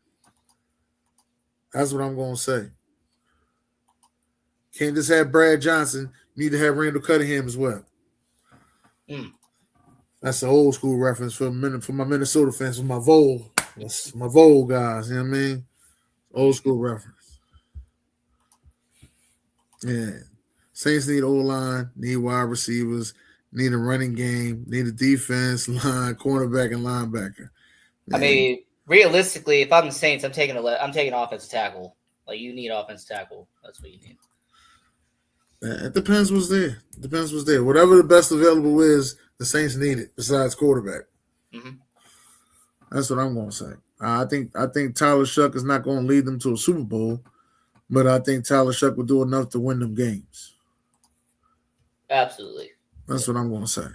That's what I'm going to say. Can't just have Brad Johnson. You need to have Randall Cunningham as well. That's an old school reference for my Minnesota fans, for my Vole. That's my Vole guys, you know what I mean? Old school reference. Yeah. Saints need O-line, need wide receivers, need a running game, need a defense, line, cornerback, and linebacker. I mean, realistically, if I'm the Saints, I'm taking offensive tackle. Like, you need offensive tackle. That's what you need. It depends what's there. Whatever the best available is, the Saints need it besides quarterback. Mm-hmm. That's what I'm going to say. I think Tyler Shuck is not going to lead them to a Super Bowl, but I think Tyler Shuck will do enough to win them games. Absolutely. That's what I'm going to say.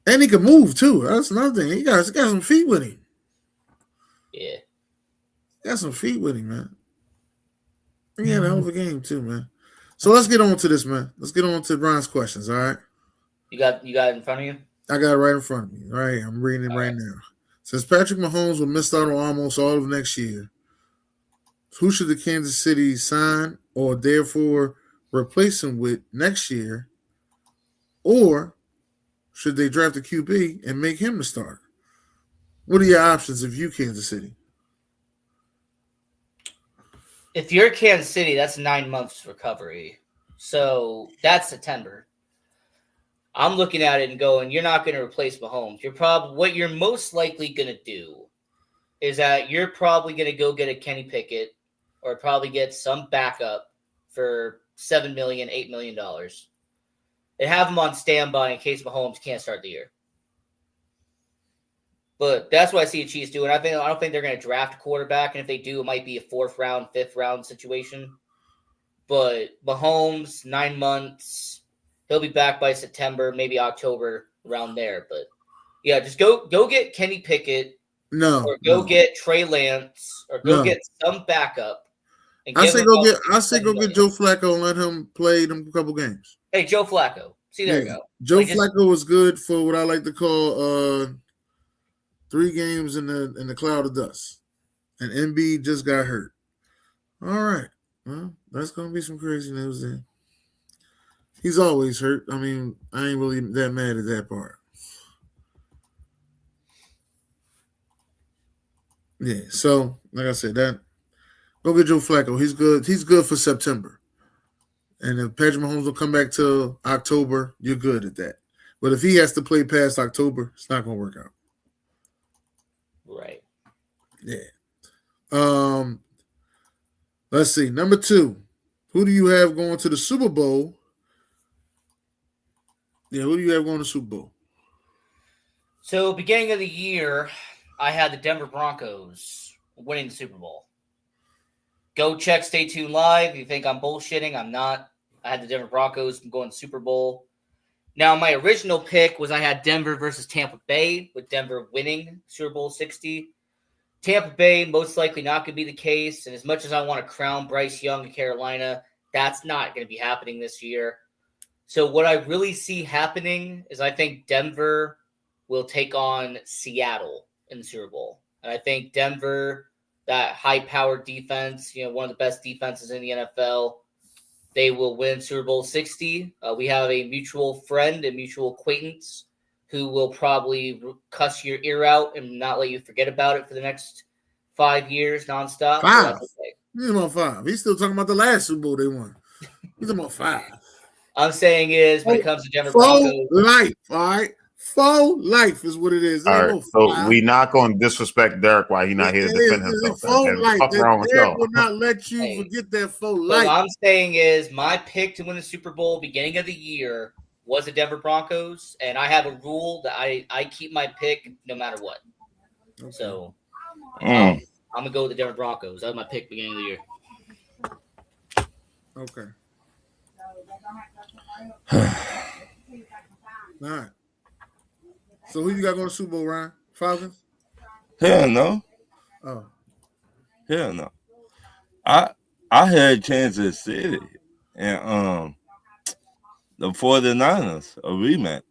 And he can move too. That's another thing. He got some feet with him. Yeah. He got some feet with him, man. He had a hell of a game too, man. So let's get on to this, man. Let's get on to Ron's questions, all right? You got it in front of you? I got it right in front of me. Right, I'm reading it right now. Since Patrick Mahomes will miss out on almost all of next year, who should the Kansas City sign or therefore replace him with next year? Or should they draft a QB and make him the starter? What are your options if you Kansas City? If you're Kansas City, that's 9 months recovery. So that's September. I'm looking at it and going, you're not going to replace Mahomes. What you're most likely going to do is that you're probably going to go get a Kenny Pickett or probably get some backup for $7 million, $8 million. And have him on standby in case Mahomes can't start the year. But that's what I see the Chiefs doing. I don't think they're going to draft a quarterback, and if they do, it might be a 4th round, 5th round situation. But Mahomes, 9 months, he'll be back by September, maybe October, around there. But yeah, just go get Kenny Pickett, or get Trey Lance, or get some backup. I say go get Joe Flacco and let him play them a couple games. Hey, Joe Flacco. See, there you go. Joe Flacco was good for what I like to call 3 games in the cloud of dust. And Embiid just got hurt. All right. Well, that's going to be some crazy news then. He's always hurt. I mean, I ain't really that mad at that part. Yeah, so, like I said, go get Joe Flacco. He's good. He's good for September. And if Patrick Mahomes will come back till October, you're good at that. But if he has to play past October, it's not going to work out. Right. Yeah. Let's see. Number 2. Who do you have going to the Super Bowl? Yeah, who do you have going to the Super Bowl? So, beginning of the year, I had the Denver Broncos winning the Super Bowl. Go check Stay Tuned Live. If you think I'm bullshitting, I'm not. I had the Denver Broncos going to Super Bowl. Now, my original pick was I had Denver versus Tampa Bay, with Denver winning Super Bowl 60. Tampa Bay most likely not going to be the case. And as much as I want to crown Bryce Young in Carolina, That's not going to be happening this year. So what I really see happening is I think Denver will take on Seattle in the Super Bowl. And I think Denver, that high-powered defense, one of the best defenses in the NFL, they will win Super Bowl 60. We have a mutual friend, a mutual acquaintance, who will probably cuss your ear out and not let you forget about it for the next 5 years nonstop. 5? So okay. He's about 5. He's still talking about the last Super Bowl they won. He's talking about 5. I'm saying is when it comes to Denver Faux Broncos, life, all right? Faux life is what it is. All right, so we not going to disrespect Derek while he's not here to defend himself. Faux life. What's wrong with Derek y'all? will not let you forget that faux what life. I'm saying is my pick to win the Super Bowl beginning of the year was the Denver Broncos, and I have a rule that I keep my pick no matter what. Okay. So I'm going to go with the Denver Broncos. That was my pick beginning of the year. Okay. All right. So who you got going to Super Bowl, Ryan? Falcons? Hell no. Oh. Hell no. I had Kansas City and the 49ers, a rematch.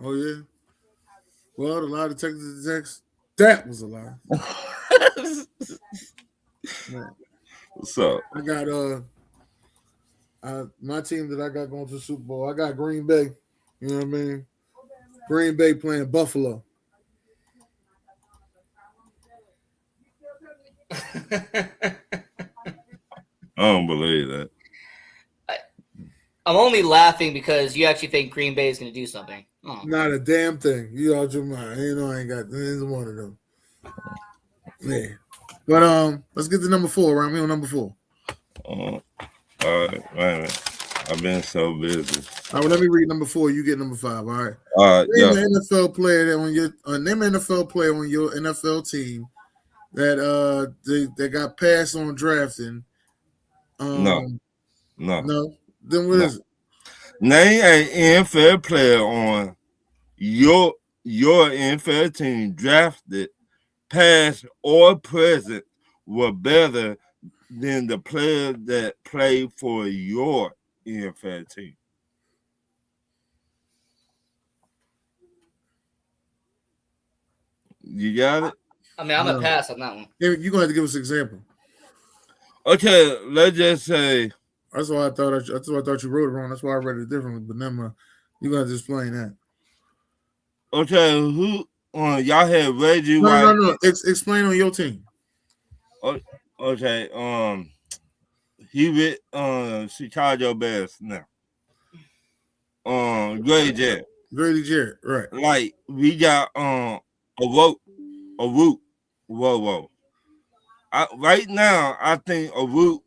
Oh, yeah? Well, the lie detectors detects that was a lie. Yeah. So I got my team that I got going to the Super Bowl. I got Green Bay. You know what I mean? Green Bay playing Buffalo. I don't believe that. I'm only laughing because you actually think Green Bay is going to do something. Oh. Not a damn thing. You out your mind. You know I ain't got either one of them. Yeah. But let's get to number 4, Ryan. We on number 4. All right, wait a minute. I've been so busy. All right, well, let me read number 4. You get number 5. All right. All right, Name yeah. an NFL player that on your name an NFL player on your NFL team that they got passed on drafting. No. No. Then what is it? Name an NFL player on your NFL team drafted, past or present, were better than the player that played for your NFL team. You got it? I mean, I'm going to pass on that one. You're going to have to give us an example. Okay, let's just say. That's why I thought you wrote it wrong. That's why I read it differently. But never mind. You're going to explain that. Okay, who y'all had Reggie White? No. Explain on your team. Okay, he with Chicago Bears now. Grady Jarrett, right? Like we got a root. Whoa. Right now, I think a root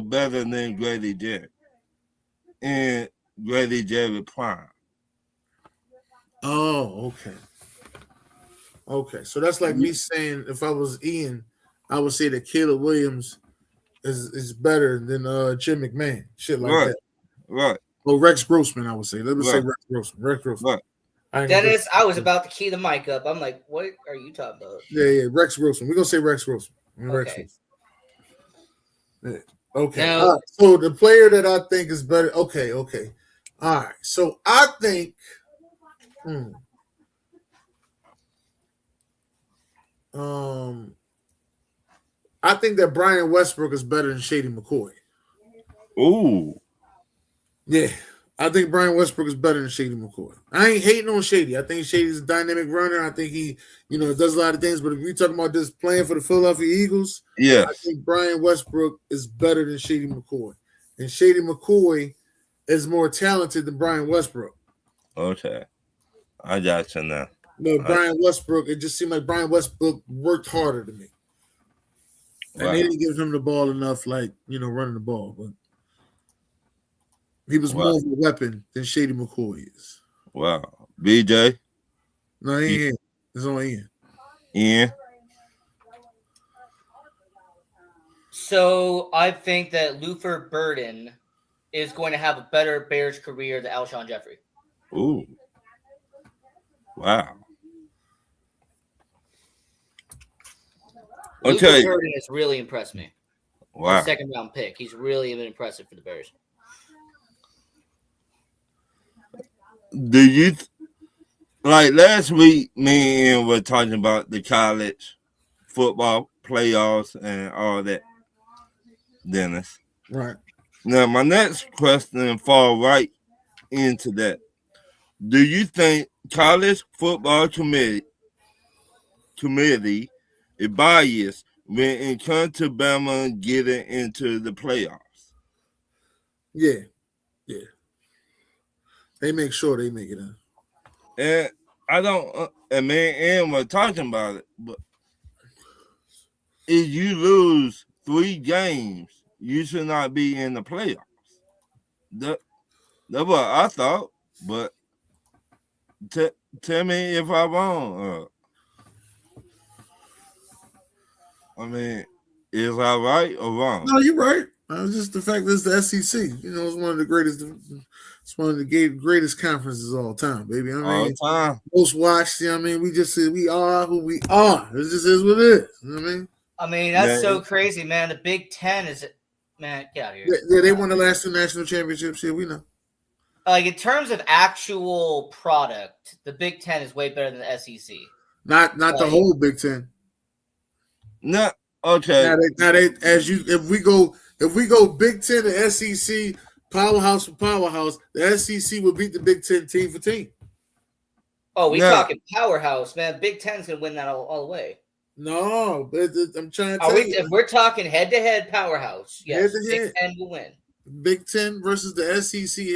better than Grady Jarrett and Grady Jarrett prime. Oh, okay. So that's like me saying if I was Ian, I would say that Caleb Williams is better than Jim McMahon. Shit like that. Right. Well, Rex Grossman, I would say. Let me say Rex Grossman. Right. Dennis, I was about to key the mic up. I'm like, what are you talking about? Yeah, Rex Grossman. We're going to say Rex Grossman. Okay. Yeah. Okay. Now, all right. So the player that I think is better. Okay. All right. So I think. I think that Brian Westbrook is better than Shady McCoy. Ooh. Yeah. I think Brian Westbrook is better than Shady McCoy. I ain't hating on Shady. I think Shady's a dynamic runner. I think he, does a lot of things. But if you're talking about just playing for the Philadelphia Eagles, I think Brian Westbrook is better than Shady McCoy. And Shady McCoy is more talented than Brian Westbrook. Okay. I got you now. No, Brian Westbrook, it just seemed like Brian Westbrook worked harder than me. And they didn't give him the ball enough, running the ball. But he was more of a weapon than Shady McCoy is. Wow. BJ? No, he ain't. It's on Ian. Ian? So I think that Luther Burden is going to have a better Bears career than Alshon Jeffrey. Ooh. Wow. Luther Burden has really impressed me. Wow. Second round pick. He's really been impressive for the Bears. do you like last week? Me and Ian were talking about the college football playoffs and all that, Dennis. Right. Now, my next question fall right into that. Do you think college football committee is biased when it comes to Bama getting into the playoffs? Yeah. They make sure they make it in. And I don't, and me and Ian were talking about it, but if you lose 3 games, you should not be in the playoffs. That's what I thought, but tell me if I'm wrong. I mean, is I right or wrong? No, you're right. Just the fact that it's the SEC. You know, it's one of the greatest. It's one of the greatest conferences of all time, baby. I mean, All the time. most watched. You know what I mean, we just said we are who we are. It just is what it is. You know what I mean? I mean, that's Yeah. so crazy, man. The Big Ten is, man, get out of here. Yeah, they won the last 2 national championships. Yeah, we know. Like, in terms of actual product, the Big Ten is way better than the SEC. Not the Like- whole Big Ten. No, okay. Now they if we go Big Ten to SEC powerhouse for powerhouse, the SEC will beat the Big Ten team for team. Oh, we Yeah. talking powerhouse, man. Big Ten's gonna win that all the way. No, but I'm trying to Are tell we, you, if we're talking head-to-head powerhouse, yes, Head-to-head. Big Ten will win. Big Ten versus the SEC.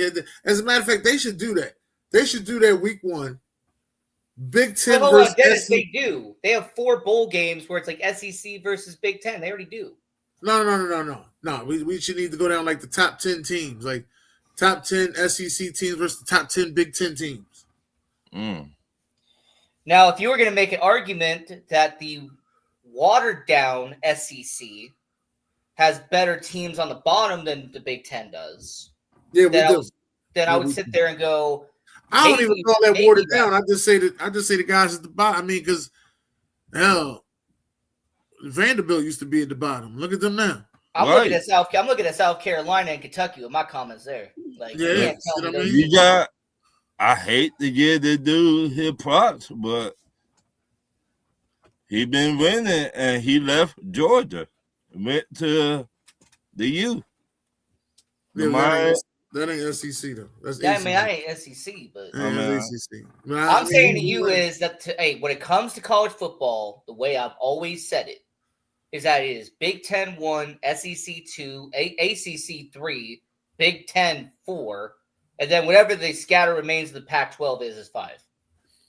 As a matter of fact, they should do that. They should do that week 1. Big Ten Well, hold on, versus Dennis, SEC. they do. They have 4 bowl games where it's like SEC versus Big Ten. They already do. No. We should need to go down like the top 10 teams, like top 10 SEC teams versus the top 10 Big Ten teams. Mm. Now, if you were going to make an argument that the watered-down SEC has better teams on the bottom than the Big Ten does, Yeah, we then I do. would, then I would sit there and go, I don't even maybe- call that maybe watered that- down. I just say the guys at the bottom. I mean, because hell, Vanderbilt used to be at the bottom. Look at them now. I'm Right. looking at South Carolina and Kentucky with my comments there. Like, you Yeah, can't tell you know me what I those- mean? You got, I hate to give the dude his props, but he been winning and he left Georgia, went to the U. Yeah, that ain't SEC though. That's Yeah, I ACC. mean, I ain't SEC, but Yeah, I mean, that's ACC. I'm saying to you is that, hey, when it comes to college football, the way I've always said it is that it is Big Ten 1, SEC 2, ACC 3, Big Ten 4, and then whatever the scatter remains of the Pac-12 is 5.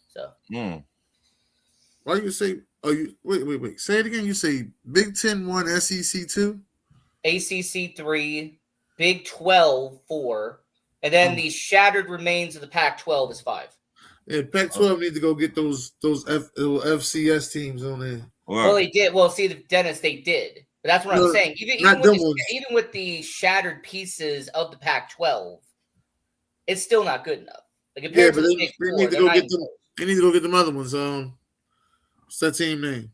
So Mm. Why you say? Oh, you wait. Say it again. You say Big Ten 1, SEC 2. ACC 3, Big 12 4, and then the shattered remains of the Pac-12 is 5. Yeah, Pac-12 need to go get those FCS teams on there. Well, Right. they did. Well, see, Dennis, they did. But that's what No, I'm saying. not them ones. Even with the shattered pieces of the Pac-12, it's still not good enough. Like, Yeah, compared but to the they Big need Four, to they're go not get even them. close. They need to go get them other ones. What's that team name?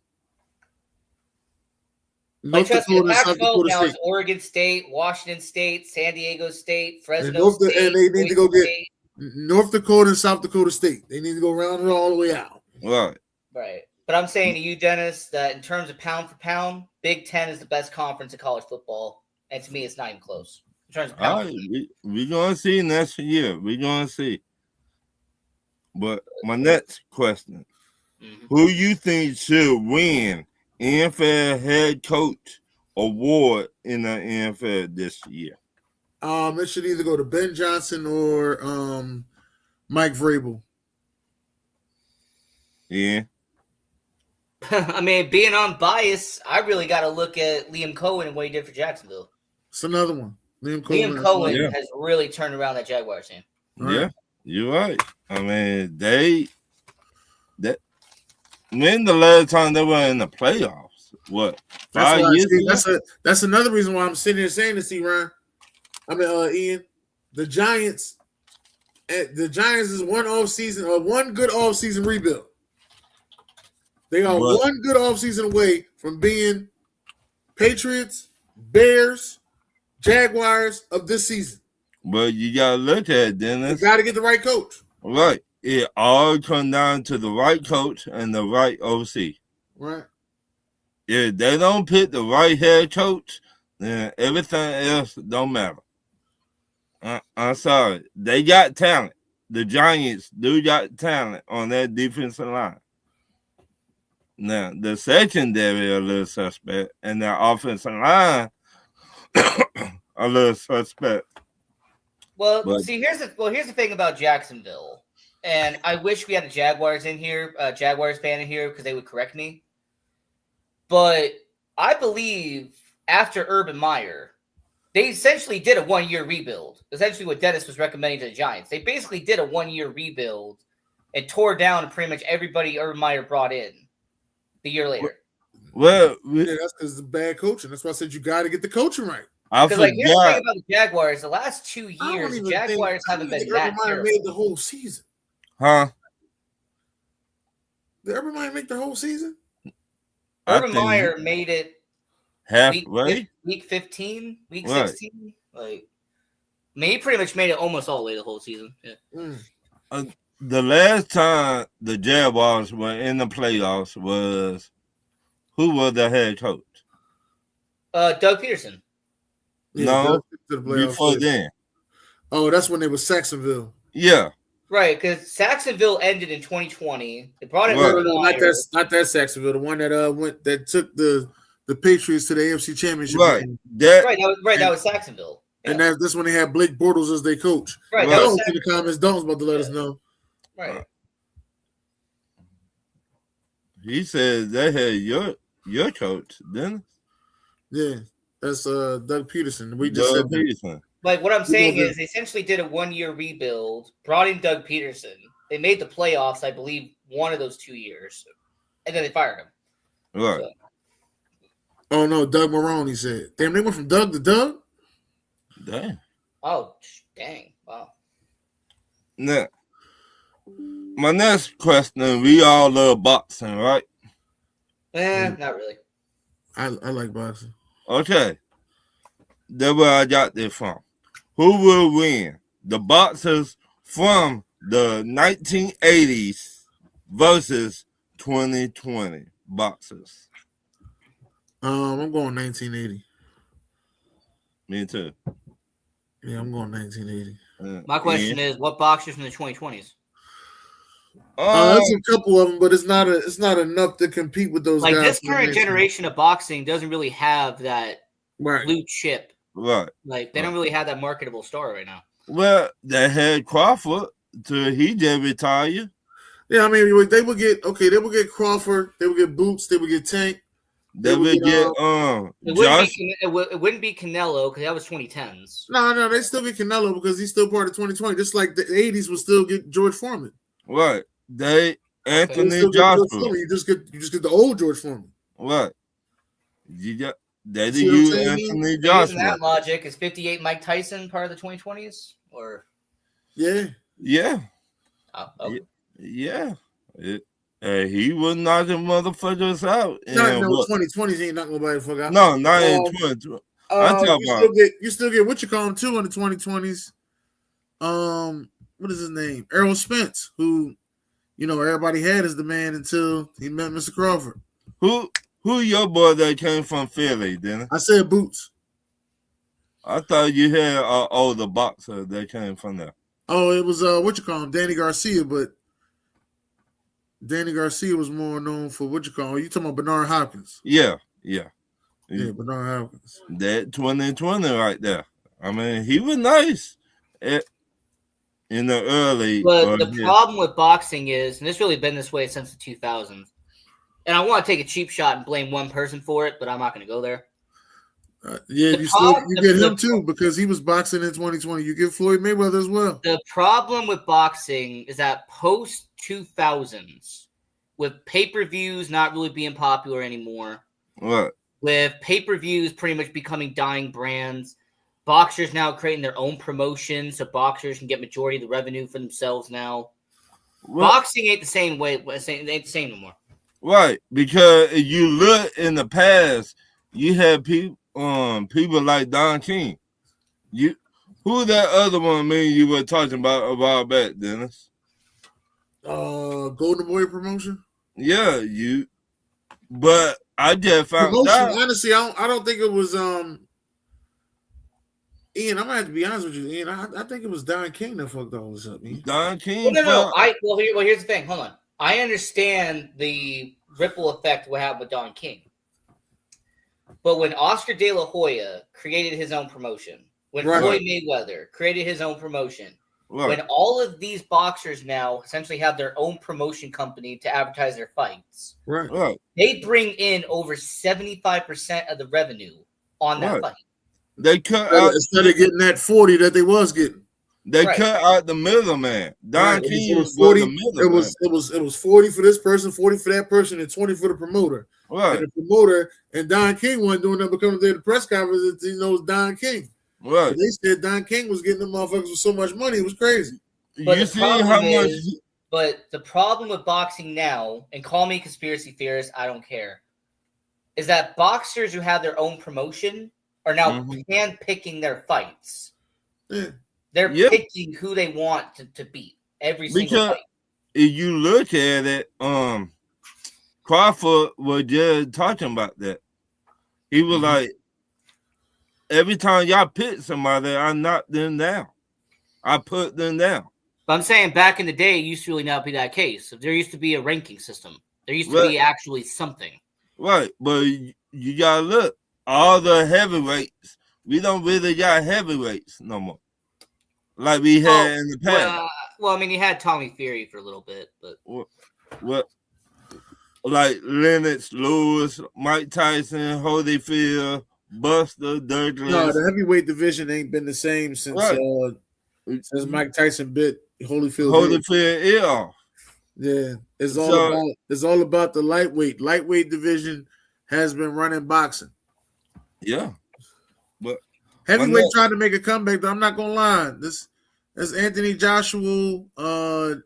Like, North trust me, the Dakota, South Pac-12 Dakota now State. is Oregon State, Washington State, San Diego State, Fresno North- State. and they need to go Boise get- State. North Dakota and South Dakota State. They need to go round it all the way out. Right. Right. But I'm saying to you, Dennis, that in terms of pound for pound, Big Ten is the best conference in college football. And to me, it's not even close. In terms of All pound right. for pound. We're going to see next year. We're going to see. But my next question, Mhm. who you think should win NFL head coach award in the NFL this year? It should either go to Ben Johnson or Mike Vrabel. Yeah. I mean, being unbiased, I really got to look at Liam Cohen and what he did for Jacksonville. It's another one. Liam Liam Cohen Yeah. has really turned around that Jaguars team. All right. Yeah, you're right. I mean, when the last time they were in the playoffs? What, That's 5 why, years see, ago? that's another reason why I'm sitting here saying this, Ryan. I mean, Ian, the Giants is one good off season rebuild. They are But- one good off season away from being Patriots, Bears, Jaguars of this season. But you gotta look at it, You Dennis. got to get the right coach. Right. It all comes down to the right coach and the right OC. Right. If they don't pick the right head coach, then everything else don't matter. I'm sorry. They got talent. The Giants do got talent on that defensive line. Now, the secondary a little suspect, and the offensive line a little suspect. Well, But- see, here's the thing about Jacksonville, and I wish we had a Jaguars fan in here because they would correct me. But I believe after Urban Meyer, they essentially did a 1-year rebuild. Essentially, what Dennis was recommending to the Giants, they basically did a 1-year rebuild and tore down pretty much everybody Urban Meyer brought in the year later. Well, Yeah, that's because of bad coaching. That's why I said you got to get the coaching right. I Because here's the thing forgot. about the Jaguars: the last 2 I don't years, the even Jaguars think, haven't been Urban that Meyer terrible. made the whole season. Huh? Did Urban Meyer make the whole season? I Urban think Meyer made it halfway. week 15, week Right. 16. Like, I mean, he pretty much made it almost all the way the whole season. Yeah. Mm. The last time the Jaguars were in the playoffs was who was the head coach? Doug Peterson. No, Doug to the playoffs. Before then. Oh, that's when they was Saxonville. Yeah. Right, because Saxonville ended in 2020. They brought in Right. Urban No, Meyer. not that Saxonville. The one that took the Patriots to the AFC Championship. Right. game. That was Saxonville. And Yeah. that's when they had Blake Bortles as their coach. Right, that Don't was in the comments. Don's about to let us know. Right. He said they had your coach, then Yeah, that's Doug Peterson. We just Doug said that. Peterson. Like, what I'm saying Yeah. is they essentially did a 1-year rebuild, brought in Doug Peterson. They made the playoffs, I believe, one of those 2 years. And then they fired him. Right. So, Oh no, Doug Marrone. He said, "Damn, they went from Doug to Doug." Damn. oh, dang. Wow. Now, my next question, we all love boxing, right? Not really. I like boxing. Okay. That's where I got this from. Who will win? The boxers from the 1980s versus 2020 boxers. I'm going 1980. Me too. Yeah, I'm going 1980. My question is, what boxers from the 2020s? There's a couple of them, but it's not enough to compete with those Like, guys. this from the current next generation of boxing doesn't really have that one. Right? blue chip. Right. Like, they don't really have that marketable star right now. Well, they had Crawford till he just retired. Yeah, I mean, they would get Crawford, they would get Boots, they would get Tank. They would get Josh. It wouldn't be Canelo because that was 2010s. No, they still get Canelo because he's still part of 2020. Just like the 80s would still get George Foreman. Right. They They Anthony still get George Joshua. Foreman. You just get the old George Foreman. Right. You got they See what I'm use saying? Anthony Using Joshua. that logic, is 58 Mike Tyson part of the 2020s? Or Yeah. Yeah. okay. Yeah. He was knocking motherfuckers out. Not And no what- 2020s. He ain't knocking nobody the fuck out. No, not in Um, 2020. I'm talking about you still get what you call him too in the 2020s. What is his name? Errol Spence, who everybody had as the man until he met Mr. Crawford. who your boy that came from Philly, didn't I said Boots. I thought you had an older boxer that came from there. Oh, it was what you call him, Danny Garcia, but Danny Garcia was more known for what you call him. You talking about Bernard Hopkins? Yeah. Yeah, Bernard Hopkins. That 2020 right there. I mean, he was nice in the early. But the problem with boxing is, and it's really been this way since the 2000s, and I want to take a cheap shot and blame one person for it, but I'm not going to go there. Yeah, you get him too because he was boxing in 2020. You get Floyd Mayweather as well. The problem with boxing is that post 2000s, with pay-per-views not really being popular anymore, What? with pay-per-views pretty much becoming dying brands, boxers now creating their own promotion so boxers can get majority of the revenue for themselves now. Well, Boxing ain't the same way. It ain't the same no more. right, because if you look in the past, you had people like Don King. Who that other one you were talking about a while back, Dennis? Golden Boy promotion. Yeah, you. But I just found Promotion. out. Honestly, I don't think it was Ian. I'm gonna have to be honest with you, Ian. I think it was Don King that fucked all this up, Ian. Don King. No. Here's the thing. Hold on. I understand the ripple effect what happened with Don King. But when Oscar De La Hoya created his own promotion, when Floyd Mayweather created his own promotion, when all of these boxers now essentially have their own promotion company to advertise their fights, they bring in over 75% of the revenue on that fight. They cut out instead of getting that 40 that they was getting. They cut out the middleman. Don King was 40. The middleman. It was 40 for this person, 40 for that person, and 20 for the promoter. Right. And the promoter and Don King wasn't doing that, but coming to the press conference, it was Don King. Right. But they said Don King was getting them motherfuckers with so much money, it was crazy. But you see how much. But the problem with boxing now, and call me conspiracy theorist, I don't care, is that boxers who have their own promotion are now hand-picking their fights. Yeah. They're picking who they want to beat every single fight. If you look at it, Crawford was just talking about that. He was like, every time y'all pick somebody, I knock them down. I put them down. But I'm saying back in the day, it used to really not be that case. There used to be a ranking system. There used to be actually something. Right, but you gotta look. All the heavyweights, we don't really got heavyweights no more. Like we had in the past. Well, I mean, you had Tommy Fury for a little bit, but what? Like Lennox Lewis, Mike Tyson, Holyfield, Buster Douglas. No, the heavyweight division ain't been the same since Mike Tyson bit Holyfield. Yeah, it's all about the lightweight. Lightweight division has been running boxing. Yeah, but heavyweight tried to make a comeback. Though I'm not gonna lie, that's Anthony Joshua,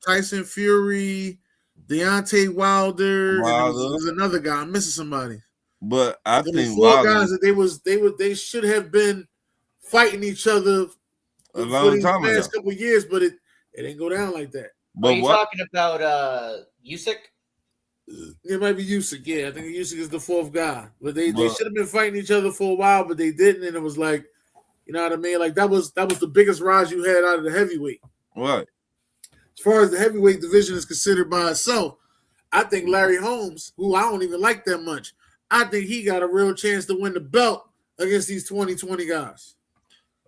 Tyson Fury, Deontay Wilder. There's another guy. I'm missing somebody. But I think four guys that they should have been fighting each other a long time ago. Last couple of years, but it didn't go down like that. But are you talking about Usyk? It might be Usyk. Yeah, I think Usyk is the fourth guy. But they should have been fighting each other for a while, but they didn't, and it was like, you know what I mean? Like that was the biggest rise you had out of the heavyweight. Right. As far as the heavyweight division is considered by itself, I think Larry Holmes, who I don't even like that much, I think he got a real chance to win the belt against these 2020 guys.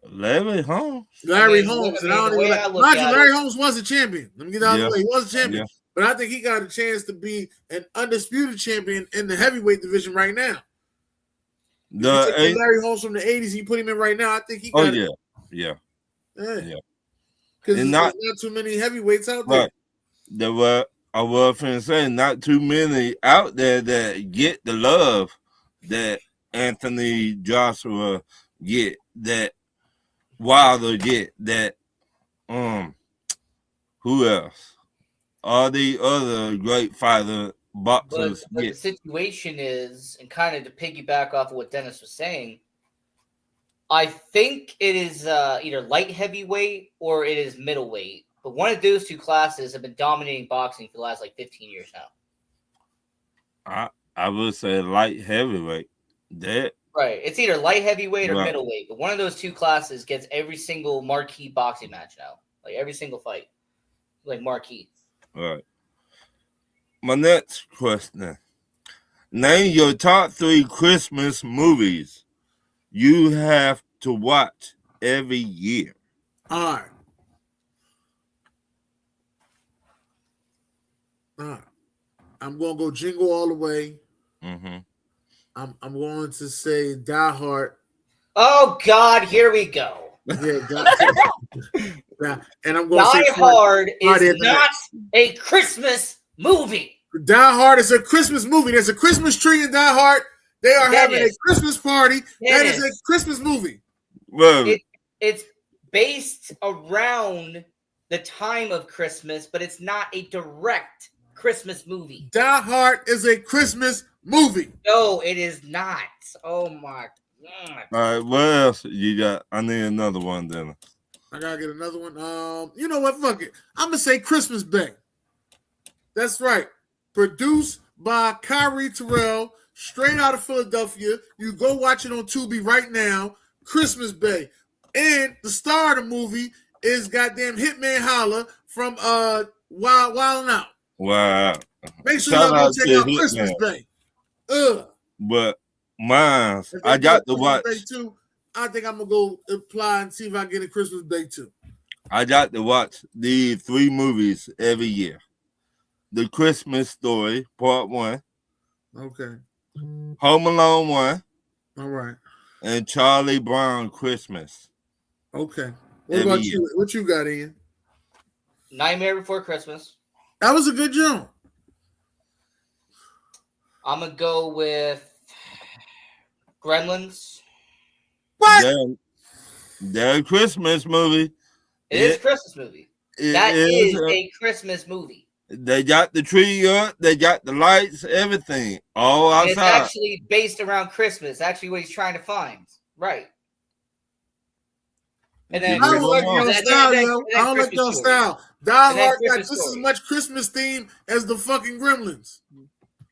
Larry Holmes. Larry Holmes. And I don't even like Larry Holmes was a champion. Let me get out of the way. He was a champion. Yeah. But I think he got a chance to be an undisputed champion in the heavyweight division right now. Larry Holmes from the 80s, you put him in right now, I think he got Yeah. Because there's not too many heavyweights out there. Right. I was going to say, not too many out there that get the love that Anthony Joshua get, that Wilder get, that who else? All the other great fighter boxers but the situation is, and kind of to piggyback off of what Dennis was saying, I think it is either light heavyweight or it is middleweight. But one of those two classes have been dominating boxing for the last 15 years now. I would say light heavyweight. Right. It's either light heavyweight or middleweight. But one of those two classes gets every single marquee boxing match now. Like every single fight. Like marquee. Right. My next question. Name your top 3 Christmas movies you have to watch every year. All right. I'm going to go Jingle All the Way. Mm-hmm. I'm going to say Die Hard. Oh, God, here we go. Yeah, and I'm going to say Die Hard is not a Christmas movie. Die Hard is a Christmas movie. There's a Christmas tree in Die Hard. They are having a Christmas party. That is a Christmas movie. It's based around the time of Christmas, but it's not a direct Christmas movie. Die Hard is a Christmas movie. No, it is not. Oh my God. All right, what else you got? I need another one, then. I gotta get another one. You know what? Fuck it. I'm gonna say Christmas Bay. That's right. Produced by Kyrie Terrell, straight out of Philadelphia. You go watch it on Tubi right now. Christmas Bay. And the star of the movie is goddamn Hitman Holla from Wild Out. Wow. Make sure Shout y'all go out check to out Christmas Hitman. Bay. But mine, If I they got do to watch. Christmas Bay too, I think I'm gonna go apply and see if I get a Christmas Bay too. I got to watch the 3 movies every year. The Christmas Story, Part 1, Okay. Home Alone 1, All right. and Charlie Brown Christmas. Okay. What Every about year. you? What you got, Ian? Nightmare Before Christmas. That was a good jump. I'm gonna go with Gremlins. What? Their Christmas movie. It is a Christmas movie. That is is a Christmas movie. They got the tree up, they got the lights, everything, all And it's outside. actually based around Christmas. Actually, what he's trying to find. Right. And then I don't like Christmas- your then- style, then- yo. then I don't like Christmas your Story. style. Die And then Hard got Christmas just as Story. much Christmas theme as the fucking Gremlins.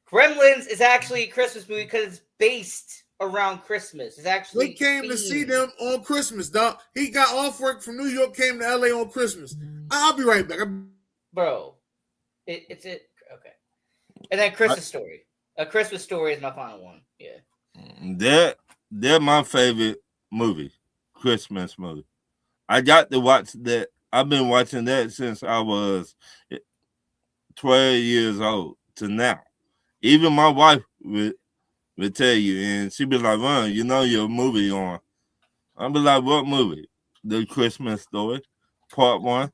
Gremlins is actually a Christmas movie because it's based around Christmas. It's actually They came to see themed. them on Christmas, dog. He got off work from New York, came to LA on Christmas. I'll be right back. Bro. It's it. Okay. And then Christmas Story. A Christmas Story is my final one. Yeah. They're my favorite movie, Christmas movie. I got to watch that. I've been watching that since I was 12 years old to now. Even my wife would tell you, and she'd be like, "Ron, you know your movie on." I'd be like, "What movie?" The Christmas Story, Part 1,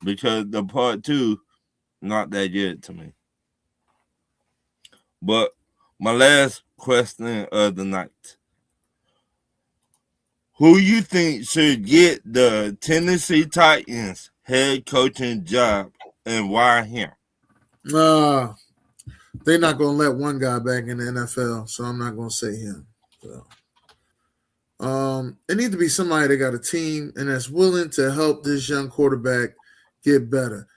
because the Part 2 not that good to me. But my last question of the night. Who you think should get the Tennessee Titans head coaching job and why him? They're not gonna let one guy back in the NFL, so I'm not gonna say him. So, it needs to be somebody that got a team and that's willing to help this young quarterback get better.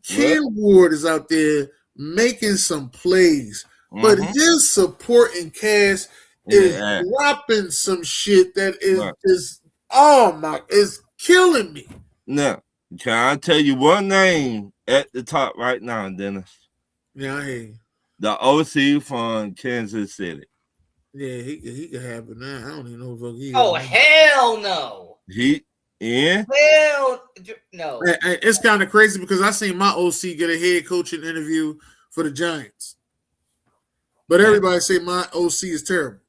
Cam Ward is out there making some plays, but Mhm. his supporting cast is Yeah. dropping some shit that is Right. is killing me. Now, can I tell you one name at the top right now, Dennis? Yeah, I hear you. The OC from Kansas City. Yeah, he can have it now. I don't even know if he. Oh, hell no. Hell no. It's kind of crazy because I seen my OC get a head coaching interview for the Giants, but everybody say my OC is terrible.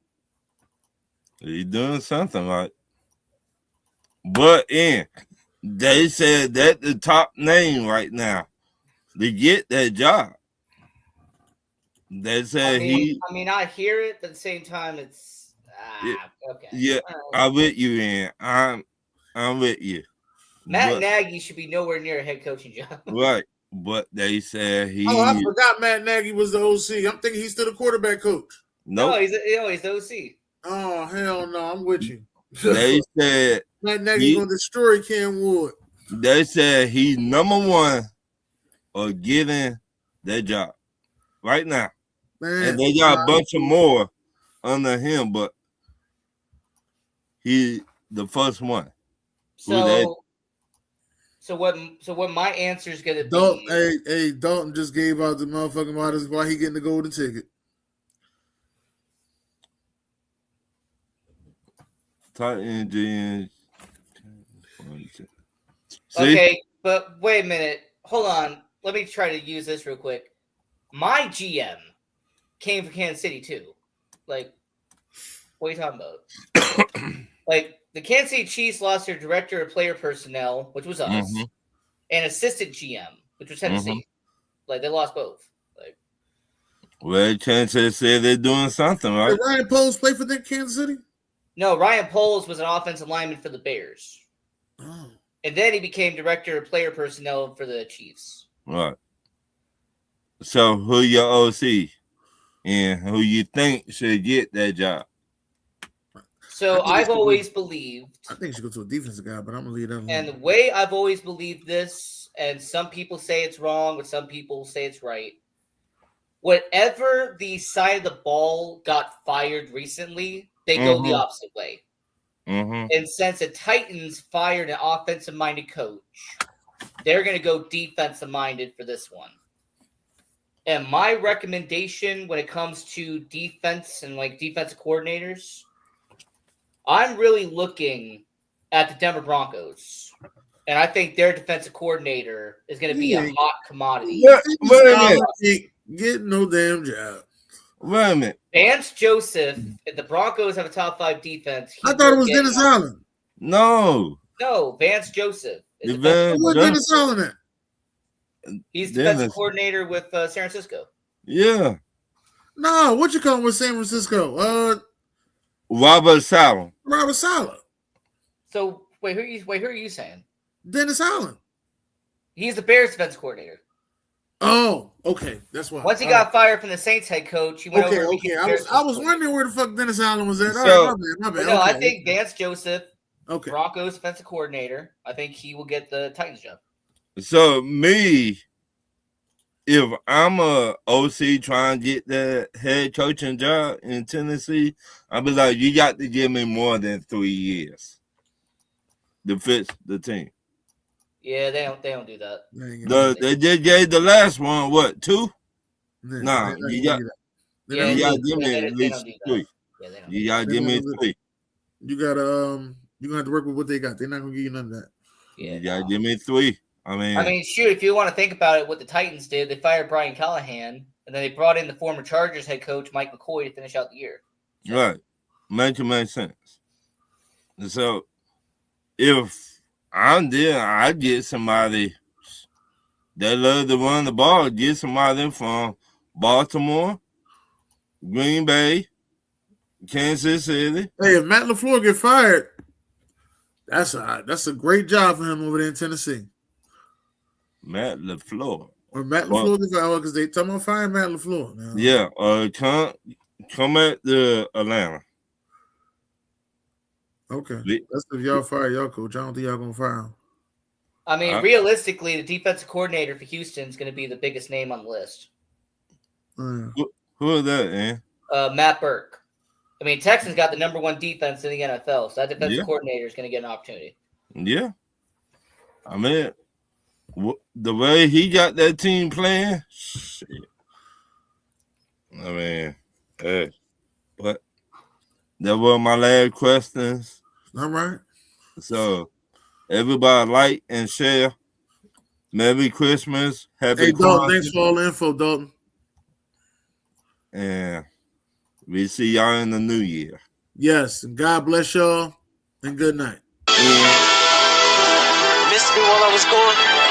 He's doing something right. But they said that the top name right now to get that job. They said I hear it, but at the same time, it's okay. Yeah, I'm with you, Ian. I'm with you. Matt But- Nagy should be nowhere near a head coaching job. Right, but they said he. Oh, I forgot Matt Nagy was the OC. I'm thinking he's still the quarterback coach. Nope. No, he's the OC. Oh hell no, I'm with you. They said Matt Nagy gonna destroy Cam Ward. they said he's number one or getting that job right now. Man, And they got a bunch of more under him, but he the first one. So what my answer is gonna be? Dalton, Dalton just gave out the motherfucking models why he getting the golden ticket. Titan GN. Okay, but wait a minute. Hold on. Let me try to use this real quick. My GM came from Kansas City too. Like, what are you talking about? Like, the Kansas City Chiefs lost their director of player personnel, which was us, and assistant GM, which was Tennessee. Like, they lost both. Like, well, Kansas said they're doing something, right? Did Ryan Poles play for the Kansas City? no, Ryan Poles was an offensive lineman for the Bears, Oh. and then he became director of player personnel for the Chiefs. Right. So who your OC and who you think should get that job? So I think I've it's the always believed, I think you should go to a defensive guy, but I'm gonna leave that alone. and the way I've always believed this, and some people say it's wrong, but some people say it's right. whatever the side of the ball got fired recently, they go the opposite way. Mm-hmm. And since the Titans fired an offensive-minded coach, they're going to go defensive-minded for this one. And my recommendation when it comes to defense and like defensive coordinators, I'm really looking at the Denver Broncos. And I think their defensive coordinator is going to be a hot commodity. Yeah, wait a minute. Get no damn job. Wait a minute. Vance Joseph, if the Broncos have a top 5 defense. I thought it was Dennis Allen. No. No, Vance Joseph. What Dennis Allen at? He's defensive coordinator with San Francisco. Yeah. No, what you call him with San Francisco? Robert Saleh. Robert Saleh. So who are you saying? Dennis Allen. He's the Bears defensive coordinator. Oh, okay. That's why. Once he got fired from the Saints head coach, he went over. Okay. I was wondering where the fuck Dennis Allen was at. So, all right, my bad. No, Okay. I think Vance Joseph, Broncos defensive coordinator. I think he will get the Titans job. So me, if I'm a OC trying to get that head coaching job in Tennessee, I'll be like, you got to give me more than 3 years to fix the team. Yeah, they don't do that. They just gave the last one, what, 2? Yeah, Nah, you got to give me at least 3. You got to give me 3. You gotta you're gonna have to work with what they got. They're not gonna give you none of that. Yeah, you gotta give me 3. I mean, shoot, if you want to think about it, what the Titans did, they fired Brian Callahan, and then they brought in the former Chargers head coach Mike McCoy to finish out the year. right. Makes sense. And so if I'm there, I get somebody that love to run the ball, get somebody from Baltimore, Green Bay, Kansas City. Hey, if Matt LaFleur get fired, that's a great job for him over there in Tennessee. Matt LaFleur. Or Matt LaFleur get fired because they talking about firing Matt LaFleur. Now. Yeah, come at the Atlanta. Okay. That's if y'all fire y'all coach. I don't think y'all gonna fire him. I mean, realistically, the defensive coordinator for Houston is going to be the biggest name on the list. Who is that, man? Matt Burke. I mean, Texans got the number 1 defense in the NFL, so that defensive coordinator is going to get an opportunity. Yeah. I mean, the way he got that team playing, shit. I mean, hey, but that were my last questions. All right. So, everybody like and share. Merry Christmas. Happy Hey, Dalton, thanks for all the info, Dalton. And we see y'all in the new year. Yes, and God bless y'all, and good night. Missed me while I was gone.